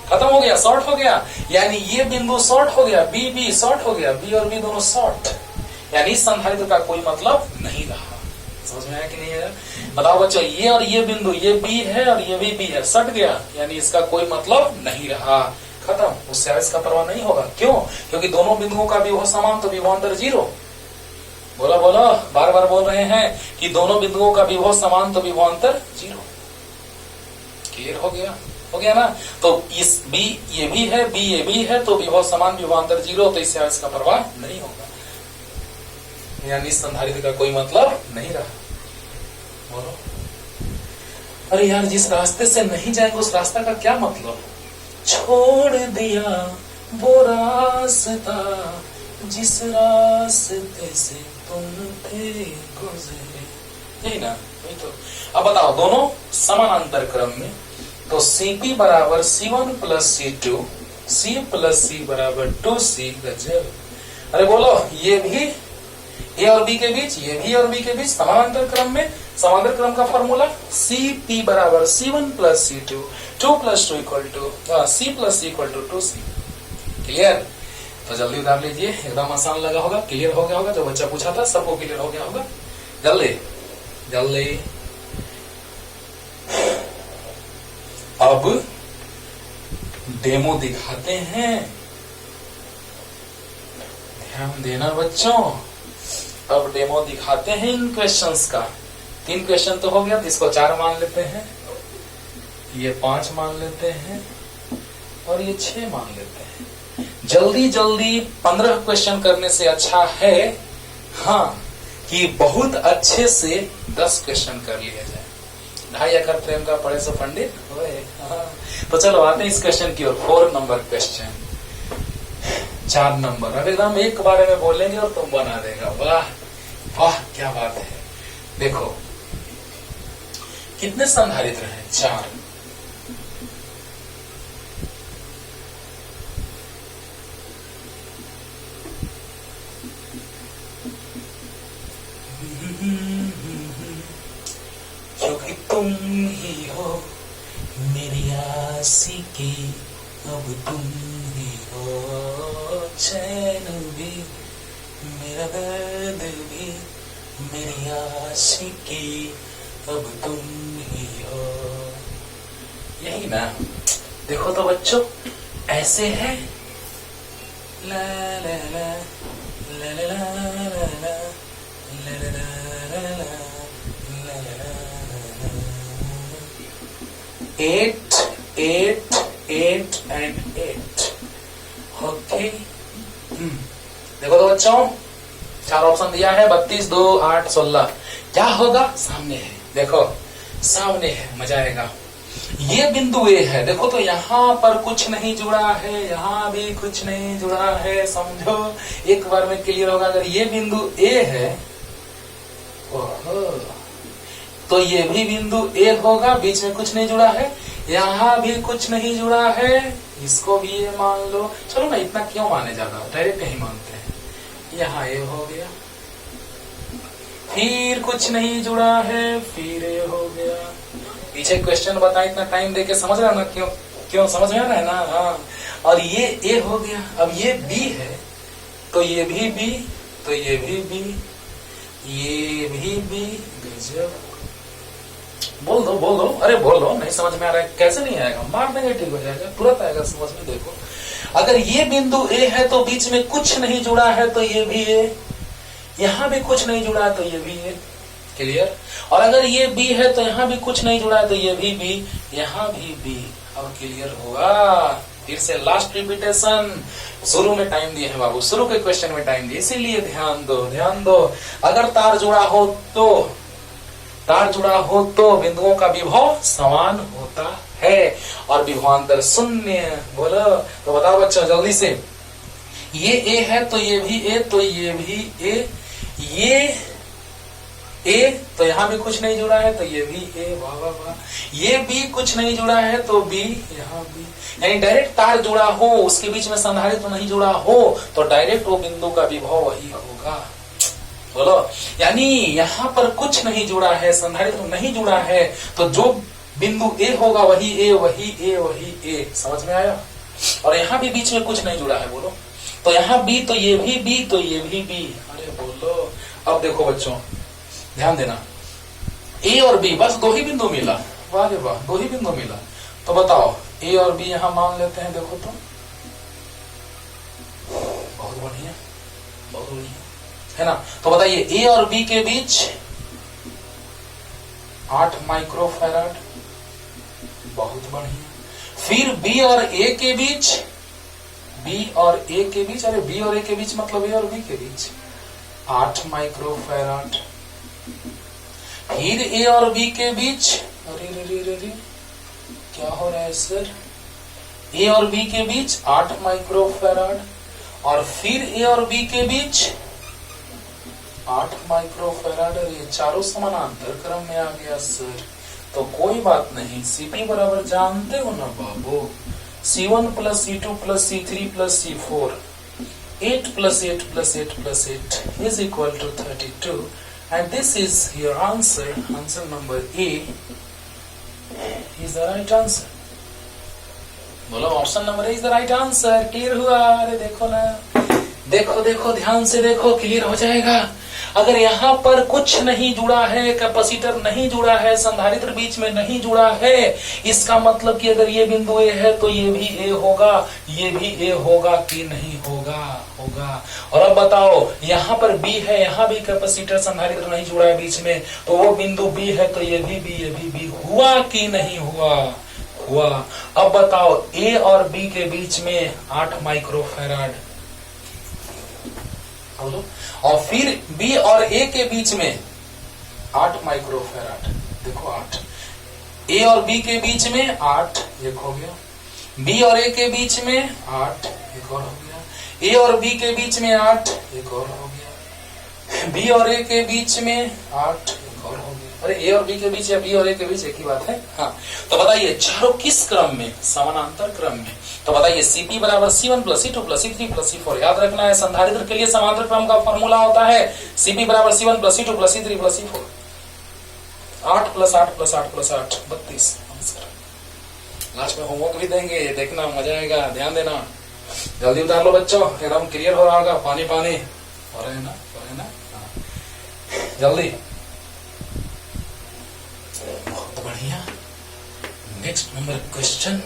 A: खत्म हो गया, शॉर्ट हो गया, यानी ये बिंदु शॉर्ट हो गया, बी बी शॉर्ट हो गया, बी और बी दोनों शॉर्ट, यानी इस संधारित्र का कोई मतलब नहीं रहा। समझ में आया कि नहीं है? बताओ बच्चों, ये और ये बिंदु, ये बी है और ये भी बी है, सट गया, यानी इसका कोई मतलब नहीं रहा, खत्म, उससे इसका परवाह नहीं होगा। क्यों? क्योंकि दोनों बिंदुओं का विभव समान तो विभवांतर 0। बोला बोला, बार बार बोल रहे हैं कि दोनों बिंदुओं का विभव समान तो विभवांतर 0। क्लियर हो गया? हो गया ना? तो इस बी ये भी है, बी ये भी है, तो विभव समान विभवांतर 0, तो इससे इसका परवाह नहीं होगा, यानी संधारित्र का कोई मतलब नहीं रहा। बोलो, अरे यार जिस रास्ते से नहीं जाएंगे उस रास्ता का क्या मतलब? छोड़ दिया वो रास्ता जिस रास्ते से तुम थे गुजरे, यही ना? वही तो। अब बताओ, दोनों समानांतर क्रम में, तो CP बराबर C1 plus C2, C plus C बराबर 2C। गजब, अरे बोलो, ये भी ए और बी के बीच, ये भी और बी के बीच समानांतर क्रम में, समांतर क्रम का फॉर्मूला CP बराबर C1 plus C2, 2 plus 2 equal to C plus C equal to 2C। Clear? तो जल्दी उतार लीजिए, एकदम आसान लगा होगा, क्लियर हो गया होगा, जो बच्चा पूछा था सबको क्लियर हो गया होगा। जल्दी जल्दी, अब डेमो दिखाते हैं, ध्यान देना बच्चों, अब डेमो दिखाते हैं इन क्वेश्चंस का। 3 क्वेश्चन तो हो गया, तो इसको 4 मान लेते हैं, ये 5 मान लेते हैं और ये 6 मान लेते हैं। जल्दी जल्दी 15 क्वेश्चन करने से अच्छा है हाँ कि बहुत अच्छे से 10 क्वेश्चन कर लिया जाए। 2.5 एकड़ प्रेम का पढ़े सो पंडित होए। तो चलो आते हैं इस क्वेश्चन की ओर। 4 नंबर क्वेश्चन, 4 नंबर। अब एकदम एक बारे में बोलेंगे और तुम बना देगा। वाह वाह, क्या बात है। देखो कितने संधारित्र हैं? 4। क्योंकि तुम ही हो मेरी आशिकी, अब तुम ही हो चैन भी, मेरा दर्द भी, मेरी आशिकी, अब तुम ही हो। यही ना? देखो तो बच्चों, ऐसे है ला ला ला ला ला ला ला ला 8 8 8 and 8। ओके, देखो बच्चों, 4 ऑप्शन दिया है, 32, 2, 8, 16। क्या होगा? सामने है, देखो सामने है, मजा आएगा। ये बिंदु ए है, देखो तो यहाँ पर कुछ नहीं जुड़ा है, यहाँ भी कुछ नहीं जुड़ा है, समझो एक बार में क्लियर होगा। अगर ये बिंदु ए है, ओहो, तो ये भी बिंदु ए होगा, बीच में कुछ नहीं जुड़ा है, यहाँ भी कुछ नहीं जुड़ा है, इसको भी ये मान लो। चलो ना, इतना क्यों माने ज्यादा, डायरेक्ट यही मानते हैं। यहाँ ए हो गया, फिर कुछ नहीं जुड़ा है, फिर ए हो गया। पीछे क्वेश्चन बता, इतना टाइम देके समझ रहा ना, क्यों समझ में आ रहा है ना? हाँ, और ये ए हो गया। अब ये बी है, तो ये भी बी, तो ये भी बी, ये भी बी। गजब, बोल दो, अरे बोल दो। नहीं समझ में आ रहा है, कैसे नहीं आएगा? मार देंगे, ठीक हो जाएगा, तुरंत आएगा समझ में। देखो, अगर ये बिंदु ए है तो बीच में कुछ नहीं जुड़ा है, तो ये भी ए, यहाँ भी कुछ नहीं जुड़ा है, तो ये भी ए। क्लियर? और अगर ये बी है तो यहाँ भी कुछ नहीं जुड़ा है, तो ये भी बी, यहाँ भी बी। अब क्लियर होगा? फिर से लास्ट रिपीटेशन। शुरू में टाइम दिए हैं बाबू, शुरू के क्वेश्चन में टाइम दिए, इसीलिए ध्यान दो। अगर तार जुड़ा हो तो बिंदुओं का विभव समान होता है और विभवांतर शून्य। बोलो तो बताओ बच्चों जल्दी से। ये ए है तो ये भी ए, तो ये भी ए, ये ए तो यहाँ भी कुछ नहीं जुड़ा है, तो ये भी ए, वाह वाह वाह। ये बी कुछ नहीं जुड़ा है, तो बी, यहाँ बी। यानी डायरेक्ट तार जुड़ा हो, उसके बीच में संधारित्र नहीं जुड़ा हो, तो डायरेक्ट वो बिंदु का विभव वही होगा। बोलो, यानी यहाँ पर कुछ नहीं जुड़ा है, संधारित्र नहीं जुड़ा है, तो जो बिंदु ए होगा वही ए, वही ए, वही ए। समझ में आया? और यहाँ भी बीच में कुछ नहीं जुड़ा है, बोलो तो यहाँ बी, तो ये भी बी, तो ये भी बी। अरे बोलो, अब देखो बच्चों ध्यान देना, ए और बी बस 2 ही बिंदु मिला। वाह रे वाह, 2 ही बिंदु मिला। तो बताओ ए और बी यहां मान लेते हैं। देखो तो बहुत बढ़िया, बहुत बढ़िया है ना। तो बताइए ए और बी के बीच 8 माइक्रोफैराड, बहुत बढ़िया। फिर बी और ए के बीच, अरे बी और ए के बीच मतलब ए और बी के बीच 8 माइक्रोफैराड। फिर ए और बी के बीच, अरे क्या हो रहा है सर? ए और बी के बीच 8 माइक्रोफैराड, और फिर ए और बी के बीच 8 माइक्रोफैराड। ये चारों समानांतर क्रम में आ गया सर। तो कोई बात नहीं, सीपी बराबर जानते हो ना बाबू, C1 + C2 + C3 + C4, 8 + 8 + 8 + 8 is equal to 32, and this is your answer. Answer number A is the right answer. बोलो option number A is the right answer. Clear हुआ? अरे देखो ना, देखो ध्यान से देखो, क्लियर हो जाएगा। अगर यहाँ पर कुछ नहीं जुड़ा है, कैपेसिटर नहीं जुड़ा है, संधारित्र बीच में नहीं जुड़ा है, इसका मतलब कि अगर ये बिंदु ए है तो ये भी ए होगा, ये भी ए होगा कि नहीं होगा? होगा। और अब बताओ, यहाँ पर बी है, यहाँ भी कैपेसिटर संधारित्र नहीं जुड़ा है बीच में, तो वो बिंदु बी है, तो ये भी बी, ये भी बी। हुआ कि नहीं हुआ? हुआ। अब बताओ ए और बी के बीच में 8 माइक्रोफैराड, और फिर बी और ए के बीच में 8 माइक्रोफैराड। देखो 8, ए और बी के बीच में 8, एक हो गया। बी और ए के बीच में 8, एक और हो गया। ए और बी के बीच में 8, एक और हो गया। बी और ए के बीच में 8, एक और हो गया। अरे ए और बी के बीच या बी और ए के बीच एक ही बात है। हाँ, तो बताइए चारों किस क्रम में? समानांतर क्रम में। तो बताइए CP बराबर C1 + C2 + C3 + C4। याद रखना है, संधारित्र के लिए समांतर क्रम का फॉर्मूला होता है CP बराबर C1 + C2 + C3 + C4। 8 + 8 + 8 + 8 32। Last में होमवर्क भी देंगे, देखना मजा आएगा, ध्यान देना। जल्दी उतार लो बच्चों, एकदम क्लियर हो रहा होगा। पानी पानी हो रहे ना, जल्दी। बहुत बढ़िया। नेक्स्ट नंबर क्वेश्चन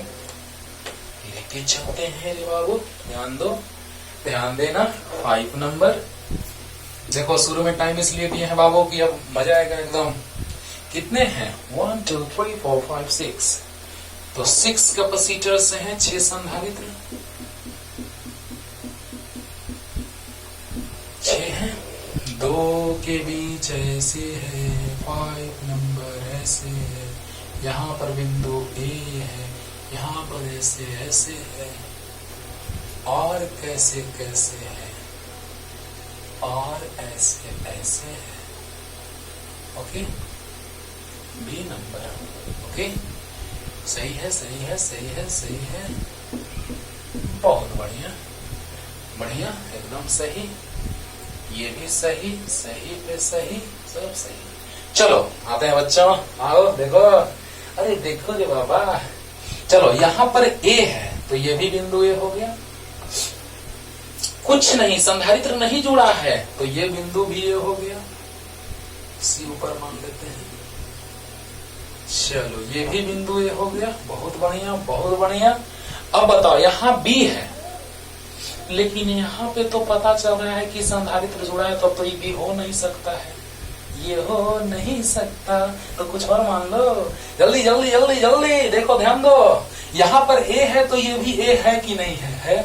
A: लेके चलते हैं रे बाबू, ध्यान दो, ध्यान देना। 5 नंबर। देखो शुरू में टाइम इसलिए दिए हैं बाबू कि अब मजा आएगा एकदम। कितने हैं? 1 2 3 4 5 6। तो 6 कैपेसिटर से हैं, 6 संधारित्र। दो के बीच ऐसे है, 5 नंबर ऐसे है, यहाँ पर बिंदु ए है, यहाँ पर ऐसे ऐसे है, और कैसे कैसे है, और ऐसे ऐसे है। Okay, B number. ओके, सही है, सही है, सही है, सही है, बहुत बढ़िया, बढ़िया, एकदम सही। ये भी सही, सही पे सही, सब सही। चलो आते हैं बच्चों, आओ देखो, अरे देखो रे बाबा। चलो यहाँ पर ए है तो ये भी बिंदु ए हो गया। कुछ नहीं, संधारित्र नहीं जुड़ा है तो ये बिंदु भी ए हो गया। सी ऊपर मान लेते हैं। चलो ये भी बिंदु ए हो गया, बहुत बढ़िया, बहुत बढ़िया। अब बताओ यहाँ बी है, लेकिन यहाँ पे तो पता चल रहा है कि संधारित्र जुड़ा है, तो ये भी हो नहीं सकता है, ये हो नहीं सकता, तो कुछ और मान लो। जल्दी जल्दी जल्दी जल्दी देखो, ध्यान दो। यहाँ पर ए है तो ये भी ए है कि नहीं है?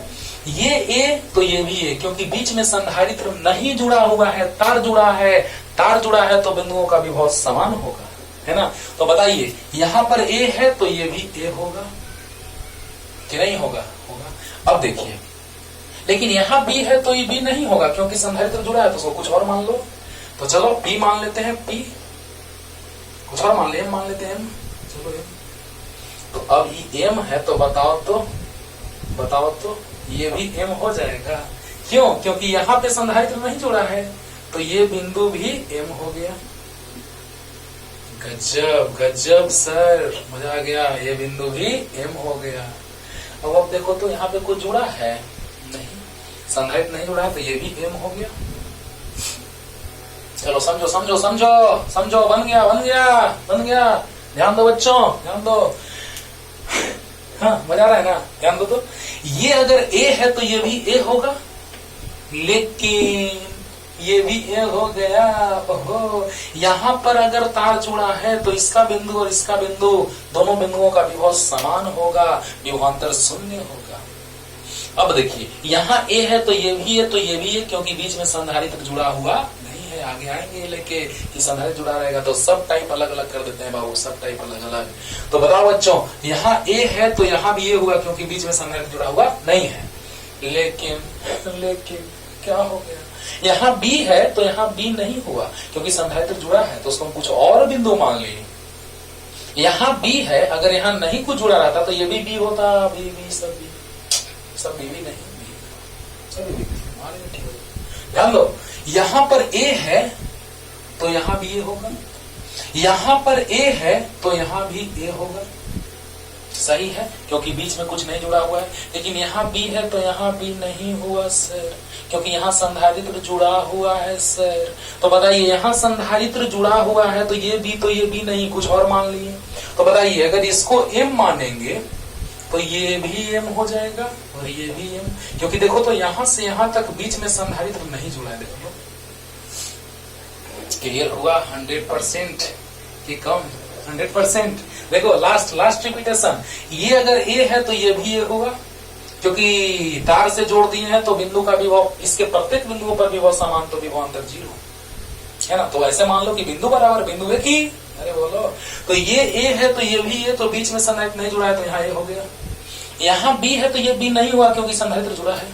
A: ये ए तो ये भी ए, क्योंकि बीच में संधारित्र नहीं जुड़ा हुआ है, तार जुड़ा है। तार जुड़ा है तो बिंदुओं का विभव समान होगा, है ना। तो बताइए यहाँ पर ए है तो ये भी ए होगा कि नहीं होगा? होगा। अब देखिए, लेकिन यहाँ बी है तो ये बी नहीं होगा, क्योंकि संधारित्र जुड़ा है, तो उसको कुछ और मान लो। तो चलो पी मान लेते हैं, पी कुछ और मान ले, एम मान लेते हैं, एम। चलो एम। तो अब ये एम है तो बताओ तो ये भी एम हो जाएगा। क्यों? क्योंकि यहाँ पे संधारित्र नहीं जुड़ा है, तो ये बिंदु भी एम हो गया। गजब गजब सर, मजा आ गया। ये बिंदु भी एम हो गया। अब देखो तो यहाँ पे कुछ जुड़ा है नहीं, संधारित्र नहीं जुड़ा है, तो ये भी एम हो गया। चलो समझो समझो समझो समझो, बन गया बन गया बन गया। ध्यान दो बच्चों, ध्यान दो। हाँ, मजा आ रहा है ना? ध्यान दो। तो ये अगर ए है तो ये भी ए होगा, लेकिन ये भी ए हो गया। ओहो, यहाँ पर अगर तार जुड़ा है तो इसका बिंदु और इसका बिंदु, दोनों बिंदुओं का विभव समान होगा, विभवांतर शून्य होगा। अब देखिए, यहाँ ए है तो ये भी है तो ये भी है, क्योंकि बीच में संधारित्र जुड़ा हुआ नहीं है। आगे आएंगे लेके कि संधारित्र जुड़ा रहेगा, तो सब टाइप अलग अलग कर देते हैं बाबू, सब टाइप अलग अलग। तो बताओ बच्चों, यहाँ ए है तो यहाँ भी ए हुआ, क्योंकि बीच में संधारित्र जुड़ा हुआ नहीं है। लेकिन क्या हो गया? यहाँ बी है तो यहाँ बी नहीं हुआ, क्योंकि संधारित्र जुड़ा है, तो उसको हम कुछ और बिंदु मान लिए। यहाँ बी है, अगर यहाँ नहीं कुछ जुड़ा रहता तो ये भी बी होता। बी बी सब बी, सब बी भी नहीं, सभी बी। ध्यान दो, यहाँ पर ए है तो यहाँ भी ए होगा, यहाँ पर ए है तो यहाँ भी ए होगा। सही है, क्योंकि बीच में कुछ नहीं जुड़ा हुआ है। लेकिन यहाँ बी है तो यहाँ बी नहीं हुआ सर, क्योंकि यहाँ संधारित्र जुड़ा हुआ है सर। तो बताइए, यहाँ संधारित्र जुड़ा हुआ है तो ये भी नहीं, कुछ और मान लिए। तो बताइए, अगर इसको एम मानेंगे तो ये भी एम हो जाएगा और ये भी एम, क्योंकि देखो तो यहाँ से यहाँ तक बीच में संधारित्र नहीं जुड़ा है। देखो क्लियर हुआ? 100% कि कम? 100%। देखो लास्ट रिपीटेशन, ये अगर ए है तो ये भी ए होगा, क्योंकि तार से जोड़ दिए हैं तो बिंदु का विभव, इसके प्रत्येक बिंदुओं पर विभव समान, तो विभवांतर 0 है ना। तो ऐसे मान लो कि बिंदु बराबर बिंदु एक ही। अरे बोलो, तो ये ए है तो ये भी ए, तो बीच में संधारित्र नहीं जुड़ा है तो यहाँ ए हो गया। यहाँ बी है तो ये बी नहीं हुआ, क्योंकि संधारित्र जुड़ा है,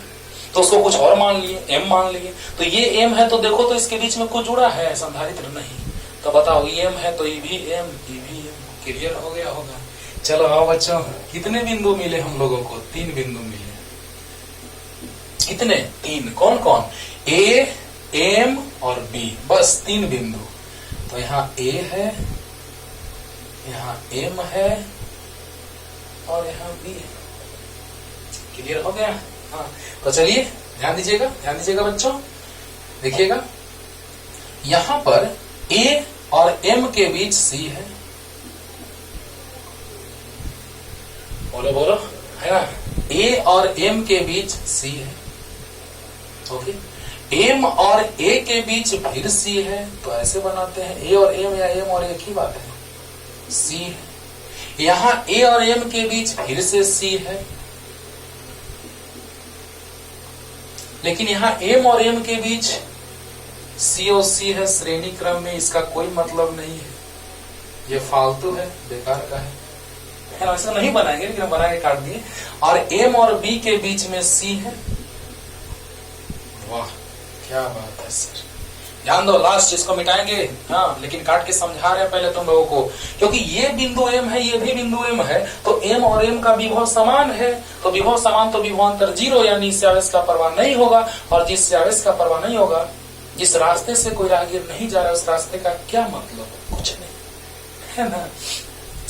A: तो उसको कुछ और मान लिए, एम मान लिए। तो ये एम है तो देखो तो इसके बीच में कुछ जुड़ा है, संधारित्र नहीं। तो बताओ, ये एम है तो ये भी एम, ये भी एम। क्लियर हो गया होगा? चलो आओ बच्चों, कितने बिंदु मिले हम लोगों को? 3 बिंदु मिले। कितने? 3। कौन कौन? ए, एम और बी, बस 3 बिंदु। तो यहाँ ए है, यहाँ एम है और यहाँ बी है। क्लियर हो गया? हाँ, तो चलिए ध्यान दीजिएगा बच्चों, देखिएगा। यहाँ पर ए और एम के बीच सी है। बोलो है ना? ए और एम के बीच सी है। ओके, एम और ए के बीच फिर सी है, तो ऐसे बनाते हैं ए और एम, या एम और एक ही बात है, सी है। यहाँ ए और एम के बीच फिर से सी है, लेकिन यहाँ एम और एम के बीच सी और सी है श्रेणी क्रम में, इसका कोई मतलब नहीं है, ये फालतू है, बेकार का है ना, ऐसा नहीं बनाएंगे लेकिन हम बना के काट दिए। और एम और बी के बीच में सी है। वाह क्या बात है सर, ध्यान दो, लास्ट इसको मिटाएंगे हाँ, लेकिन काट के समझा रहे हैं पहले तुम लोगों को, क्योंकि ये बिंदु एम है, ये भी बिंदु एम है, तो एम और एम का विभव समान है, तो विभव समान तो विभवांतर 0, यानी इससे आवेश का प्रवाह नहीं होगा, और जिससे आवेश का प्रवाह नहीं होगा, जिस रास्ते से कोई राहगीर नहीं जा रहा है उस रास्ते का क्या मतलब, कुछ नहीं है ना।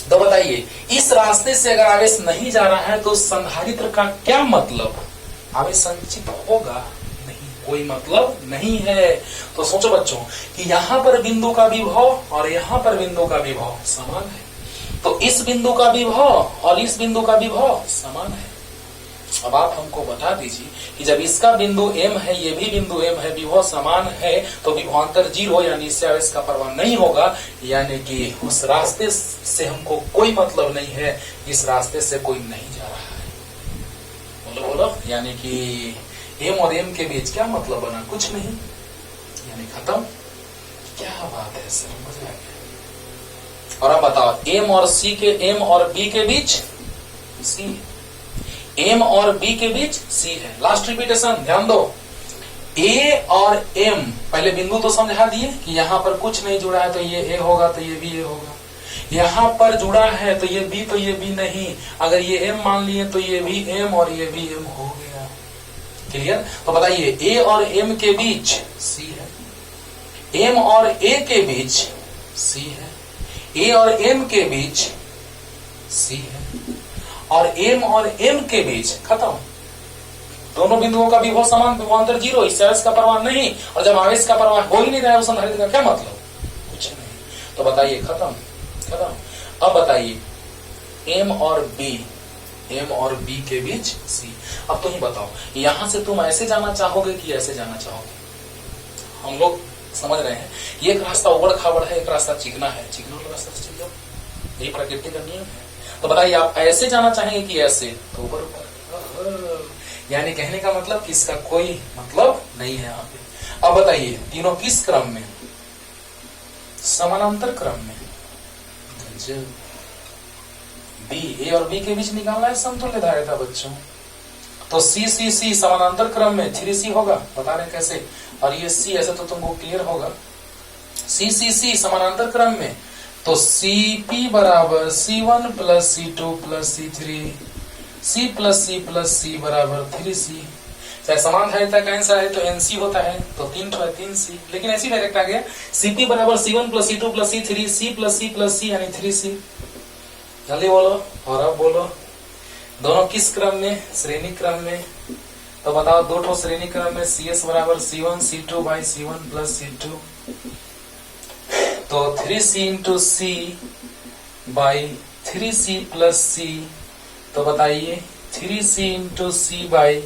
A: तो बताइए, इस रास्ते से अगर आवेश नहीं जा रहा है तो संधारित्र का क्या मतलब, आवेश संचित होगा नहीं, कोई मतलब नहीं है। तो सोचो बच्चों कि यहाँ पर बिंदु का विभव और यहाँ पर बिंदु का विभव समान है, तो इस बिंदु का विभव और इस बिंदु का विभव समान है। अब आप हमको बता दीजिए कि जब इसका बिंदु m है, ये भी बिंदु m है, विभव समान है, तो विभवांतर 0 यानी इससे आवेश का प्रवाह नहीं होगा, यानी कि उस रास्ते से हमको कोई मतलब नहीं है, इस रास्ते से कोई नहीं जा रहा है। बोलो बोलो, यानी कि m और m के बीच क्या मतलब बना, कुछ नहीं, यानी खत्म। क्या बात है सर, मजा आ गया। और अब बताओ, m और c के m और b के बीच c, M और B के बीच C है। लास्ट रिपीटेशन ध्यान दो, A और M, पहले बिंदु तो समझा दिए कि यहाँ पर कुछ नहीं जुड़ा है तो ये A होगा तो ये भी A होगा, यहाँ पर जुड़ा है तो ये B तो ये B नहीं, अगर ये M मान लिए तो ये भी M और ये भी M हो गया। क्लियर। तो बताइए A और M के बीच C है, M और A के बीच C है, A और M के बीच C है, और m और m के बीच खत्म। दोनों बिंदुओं का विभव समान, विभवांतर 0, इससे आवेश का प्रवाह नहीं, और जब आवेश का प्रवाह हो ही नहीं रहा है उस संधारित्र का क्या मतलब, कुछ नहीं। तो बताइए खत्म खत्म। अब बताइए m और b के बीच c। अब तुम ही बताओ, यहां से तुम ऐसे जाना चाहोगे कि ऐसे जाना चाहोगे। हम लोग समझ रहे हैं, ये एक रास्ता उबड़ खाबड़ है, एक रास्ता चिकना है, चिकना वाला रास्ता से चल जाओ, यही प्रकृति का नियम है। तो बताइए आप ऐसे जाना चाहेंगे कि ऐसे, तो ऊपर ऊपर, यानी कहने का मतलब कि इसका कोई मतलब नहीं है यहाँ पे। अब बताइए तीनों किस क्रम में, समानांतर क्रम में। बी, ए और बी के बीच निकालना है समतुल्य धारिता बच्चों, तो सी सी सी समानांतर क्रम में 3C होगा, बता रहे कैसे, और ये सी ऐसे तो तुमको क्लियर होगा, सी सी सी समानांतर क्रम में, तो Cp बराबर C1 plus C2 plus C3, C plus C बराबर 3C। चाहे समान धारिता का आंसर है तो NC होता है, तो 3 तो है 3C, लेकिन ऐसी डायरेक्ट आ गया, Cp बराबर C1 plus C2 plus C3, C plus C यानी 3C। जल्दी बोलो, और अब बोलो, दोनों किस क्रम में, श्रेणी क्रम में। तो बताओ, दो ठो श्रेणी क्रम में, CS बराबर C1 C2 by C1 plus C2, तो 3C into C by 3C plus C, तो बताइए 3C into C by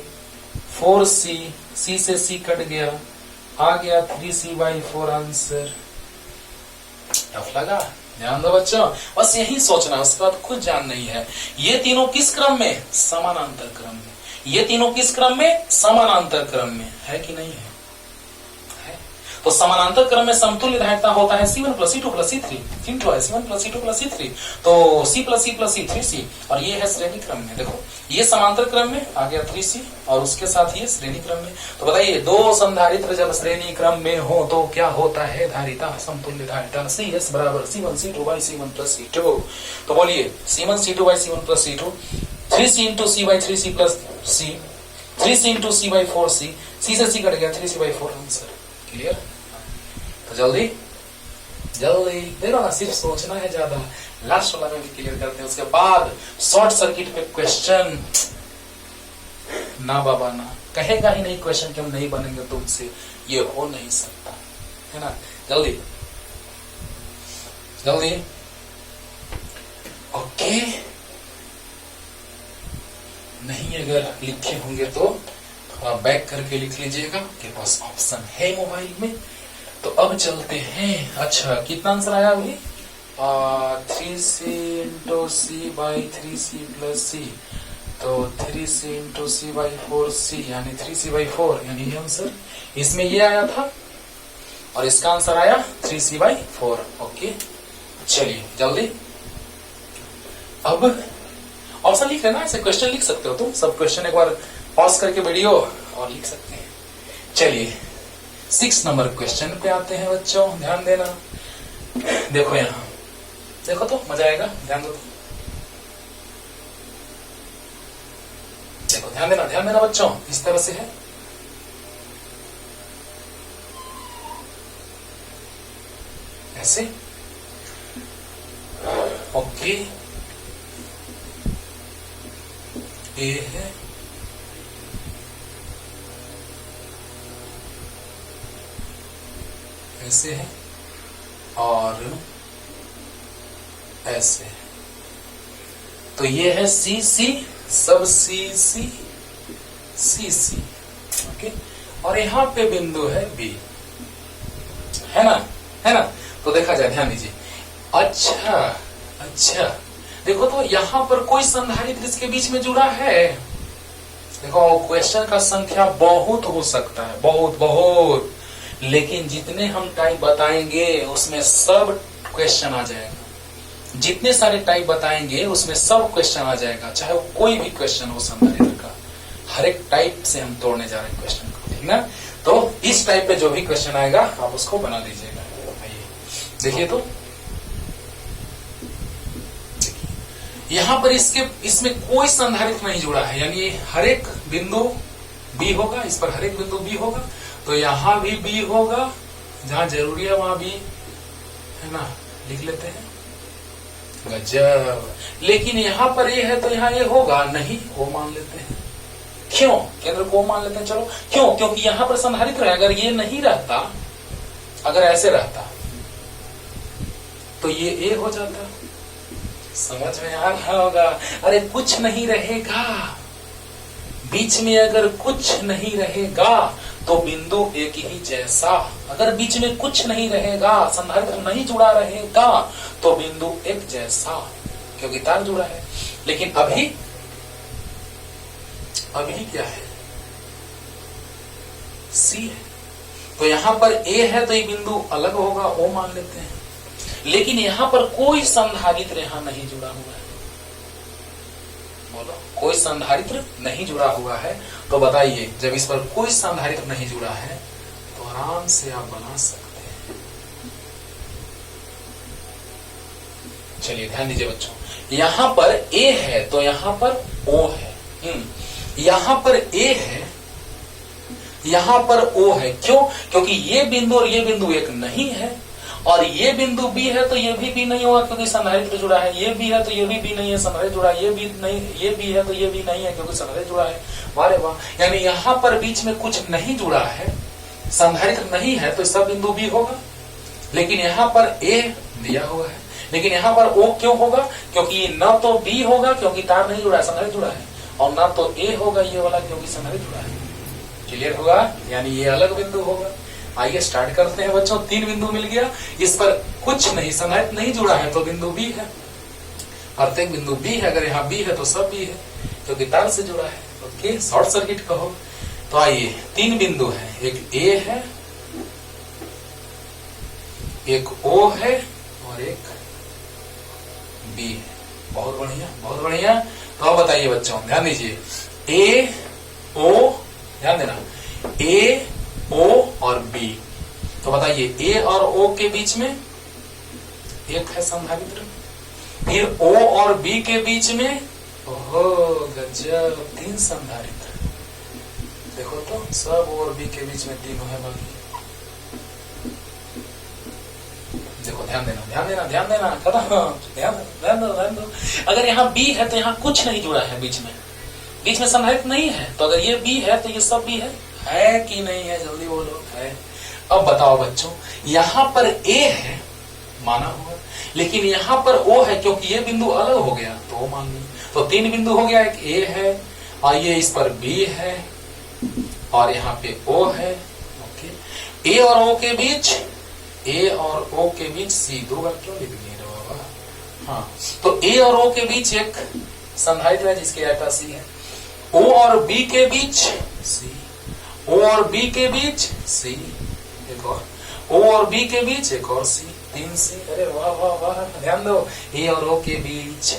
A: 4C, C से C कट गया, आ गया 3C बाई 4 आंसर। टफ लगा, ध्यान दो बच्चों, बस यही सोचना, उसके बाद कुछ जान नहीं है। ये तीनों किस क्रम में, समानांतर क्रम में, ये तीनों किस क्रम में, समानांतर क्रम में, है कि नहीं है? तो समानांतर क्रम में समतुल्य धारिता होता है C1 plus C2 plus C3, into है C1 plus C2 plus C3, तो C प्लस C 3C, और ये है श्रेणी क्रम में। देखो ये समांतर क्रम में आ गया 3C, और उसके साथ ये श्रेणी क्रम में। तो बताइए, दो संधारित्र जब श्रेणी क्रम में हो तो क्या होता है, धारिता, समतुल्य धारिता। CS बराबर C1 C2 by C1 plus C2। तो बोलिए C1 C2 by C1 plus C2, 3C into C by 3C plus C, 3C into C by 4C, C से C कट गया, 3C बाई 4 आंसर। क्लियर। तो जल्दी जल्दी देखो ना, सिर्फ सोचना है ज्यादा, लास्ट वाला में भी क्लियर करते हैं, उसके बाद शॉर्ट सर्किट पे क्वेश्चन। ना बाबा ना, कहेगा ही नहीं क्वेश्चन कि हम नहीं बनेंगे तुमसे, ये हो नहीं सकता है ना। जल्दी जल्दी, ओके। नहीं अगर लिखे होंगे तो थोड़ा बैक करके लिख लीजिएगा, आपके पास ऑप्शन है मोबाइल में। तो अब चलते हैं। अच्छा, कितना आंसर आया अभी? 3C into C by 3C plus C, तो 3C into C by 4C यानी 3C बाई 4, यानी ये आंसर। इसमें ये आया था और इसका आंसर आया 3c/4। ओके, चलिए जल्दी अब ऑप्शन लिख लेना, ऐसे क्वेश्चन लिख सकते हो तुम सब क्वेश्चन, एक बार पॉज करके वीडियो और लिख सकते हैं। चलिए 6 नंबर क्वेश्चन पे आते हैं बच्चों, ध्यान देना। देखो यहां, देखो तो मजा आएगा, ध्यान दो तो। देखो ध्यान देना बच्चों, इस तरह से है। ऐसे, ओके, ये है, ऐसे है और ऐसे है। तो ये है सी सी, सब सी सी सी सी, ओके, और यहां पे बिंदु है बी, है ना, है ना। तो देखा जाए, ध्यान दीजिए। अच्छा अच्छा, देखो तो यहां पर कोई संधारित्र इसके बीच में जुड़ा है। देखो क्वेश्चन का संख्या बहुत हो सकता है, बहुत बहुत, लेकिन जितने हम टाइप बताएंगे उसमें सब क्वेश्चन आ जाएगा। जितने सारे टाइप बताएंगे उसमें सब क्वेश्चन आ जाएगा, चाहे वो कोई भी क्वेश्चन हो संधारित्र का। हर एक टाइप से हम तोड़ने जा रहे हैं क्वेश्चन को, ठीक ना। तो इस टाइप पे जो भी क्वेश्चन आएगा आप उसको बना दीजिएगा। देखिए तो यहां पर इसमें कोई संधारित्र नहीं जुड़ा है, यानी हर एक बिंदु बी होगा, इस पर हर एक बिंदु बी होगा। तो यहां भी बी होगा, जहां जरूरी है वहां बी, है ना, लिख लेते हैं। गजब। लेकिन यहां पर ए है तो यहां ए होगा नहीं, ओ मान लेते हैं। क्यों केंद्र को मान लेते हैं? चलो क्यों, क्योंकि यहां पर संधारित्र है। अगर ये नहीं रहता, अगर ऐसे रहता तो ये ए हो जाता। समझ में आ रहा होगा? अरे कुछ नहीं रहेगा बीच में, अगर कुछ नहीं रहेगा तो बिंदु एक ही जैसा। अगर बीच में कुछ नहीं रहेगा, संधारित्र नहीं जुड़ा रहेगा, तो बिंदु एक जैसा, क्योंकि तार जुड़ा है। लेकिन अभी क्या है? सी है। तो यहां पर ए है तो ये बिंदु अलग होगा, ओ मान लेते हैं। लेकिन यहां पर कोई संधारित्र यहां नहीं जुड़ा हुआ है। बोलो, कोई संधारित्र नहीं जुड़ा हुआ है। तो बताइए, जब इस पर कोई संधारित्र नहीं जुड़ा है तो आराम से आप बना सकते हैं। चलिए ध्यान दीजिए बच्चों, यहां पर ए है तो यहां पर ओ है। यहां पर ए है, यहां पर ओ है। क्यों? क्योंकि ये बिंदु और ये बिंदु एक नहीं है, और ये बिंदु बी है तो ये भी नहीं होगा क्योंकि संधारित्र जुड़ा है। ये भी है तो ये भी नहीं है, संधारित्र जुड़ा है। ये भी नहीं, ये भी है तो ये भी नहीं है क्योंकि संधारित्र जुड़ा है। वारे वाह, यानी यहां पर बीच में कुछ नहीं जुड़ा है, संधारित्र नहीं है, तो सब बिंदु बी होगा। लेकिन यहां पर ए दिया हुआ है, लेकिन यहां पर ओ क्यों होगा? क्योंकि न तो बी होगा क्योंकि तार नहीं जुड़ा है, संधारित्र जुड़ा है, और न तो ए होगा ये वाला क्योंकि संधारित्र जुड़ा है। क्लियर होगा? यानी ये अलग बिंदु होगा। आइए स्टार्ट करते हैं बच्चों। 3 बिंदु मिल गया, इस पर कुछ नहीं, संधारित्र नहीं जुड़ा है तो बिंदु बी है। प्रत्येक बिंदु बी है, अगर यहाँ बी है तो सब बी है क्योंकि तार से जुड़ा है। ओके, शॉर्ट सर्किट कहो। तो आइए 3 बिंदु है, एक ए है, एक ओ है और एक बी है। बहुत बढ़िया, बहुत बढ़िया। तो अब बताइए बच्चों, ध्यान दीजिए, ए ओ, ध्यान देना, ए ओ और बी। तो बताइए, ए और ओ के बीच में एक है संधारित्र, फिर ओ और बी के बीच में, ओहो गजब, 3 संधारित्र। देखो तो सब ओ और बी के बीच में 3 है बाकी। देखो ध्यान देना, ध्यान देना, ध्यान देना, ध्यान दो। अगर यहाँ बी है तो यहाँ कुछ नहीं जुड़ा है, बीच में संधारित्र नहीं है। तो अगर ये बी है तो ये सब बी है कि नहीं है? जल्दी बोलो, है। अब बताओ बच्चों, यहां पर ए है माना हुआ, लेकिन यहां पर ओ है क्योंकि ये बिंदु अलग हो गया तो ओ मान लो। तो 3 बिंदु हो गया, एक ए है और ये इस पर बी है और यहाँ पे ओ है। ओके, ए और ओ के बीच, ए और ओ के बीच सी, 2 बार क्यों लिख नहीं रहे बाबा? हाँ, तो ए और ओ के बीच एक संधारित्र है जिसकी आयता सी है। ओ और बी के बीच सी, ओ और बी के बीच सी, एक और ओ और बी के बीच एक और सी, 3 सी। अरे वाह वाह वाह, ध्यान दो, ए और ओ के बीच,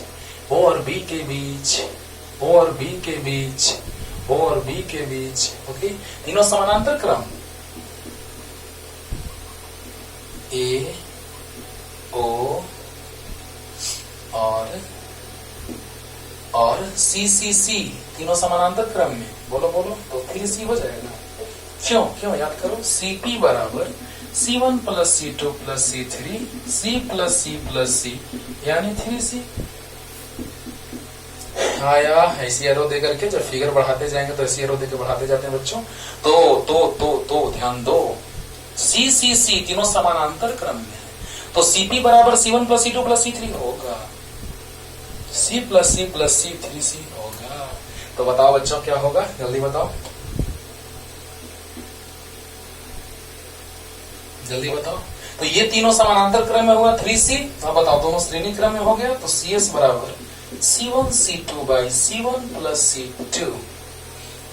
A: ओ और बी के बीच, ओ और बी के बीच, ओ और बी के बीच। ओके, तीनों समानांतर क्रम, ए ओ और सी सी सी, तीनों समानांतर क्रम में। बोलो बोलो, तो 3C हो जाएगा। क्यों क्यों, याद करो, CP बराबर C1 plus C2 plus C3, C plus C plus C यानी 3C। आया, ऐसी एरो दे करके जब फिगर बढ़ाते जाएंगे तो ऐसी एरो देकर बढ़ाते जाते हैं बच्चों। तो ध्यान दो, C C C तीनों समानांतर क्रम में है, तो CP बराबर C1 plus C2 plus C3 होगा, C plus C plus C 3C होगा। तो बताओ बच्चों क्या होगा, जल्दी बताओ, जल्दी बताओ। तो ये तीनों समानांतर क्रम में हुआ 3C। अब बताओ, दोनों श्रेणी क्रम में हो गया, तो CS बराबर C1 C2 by C1 plus C2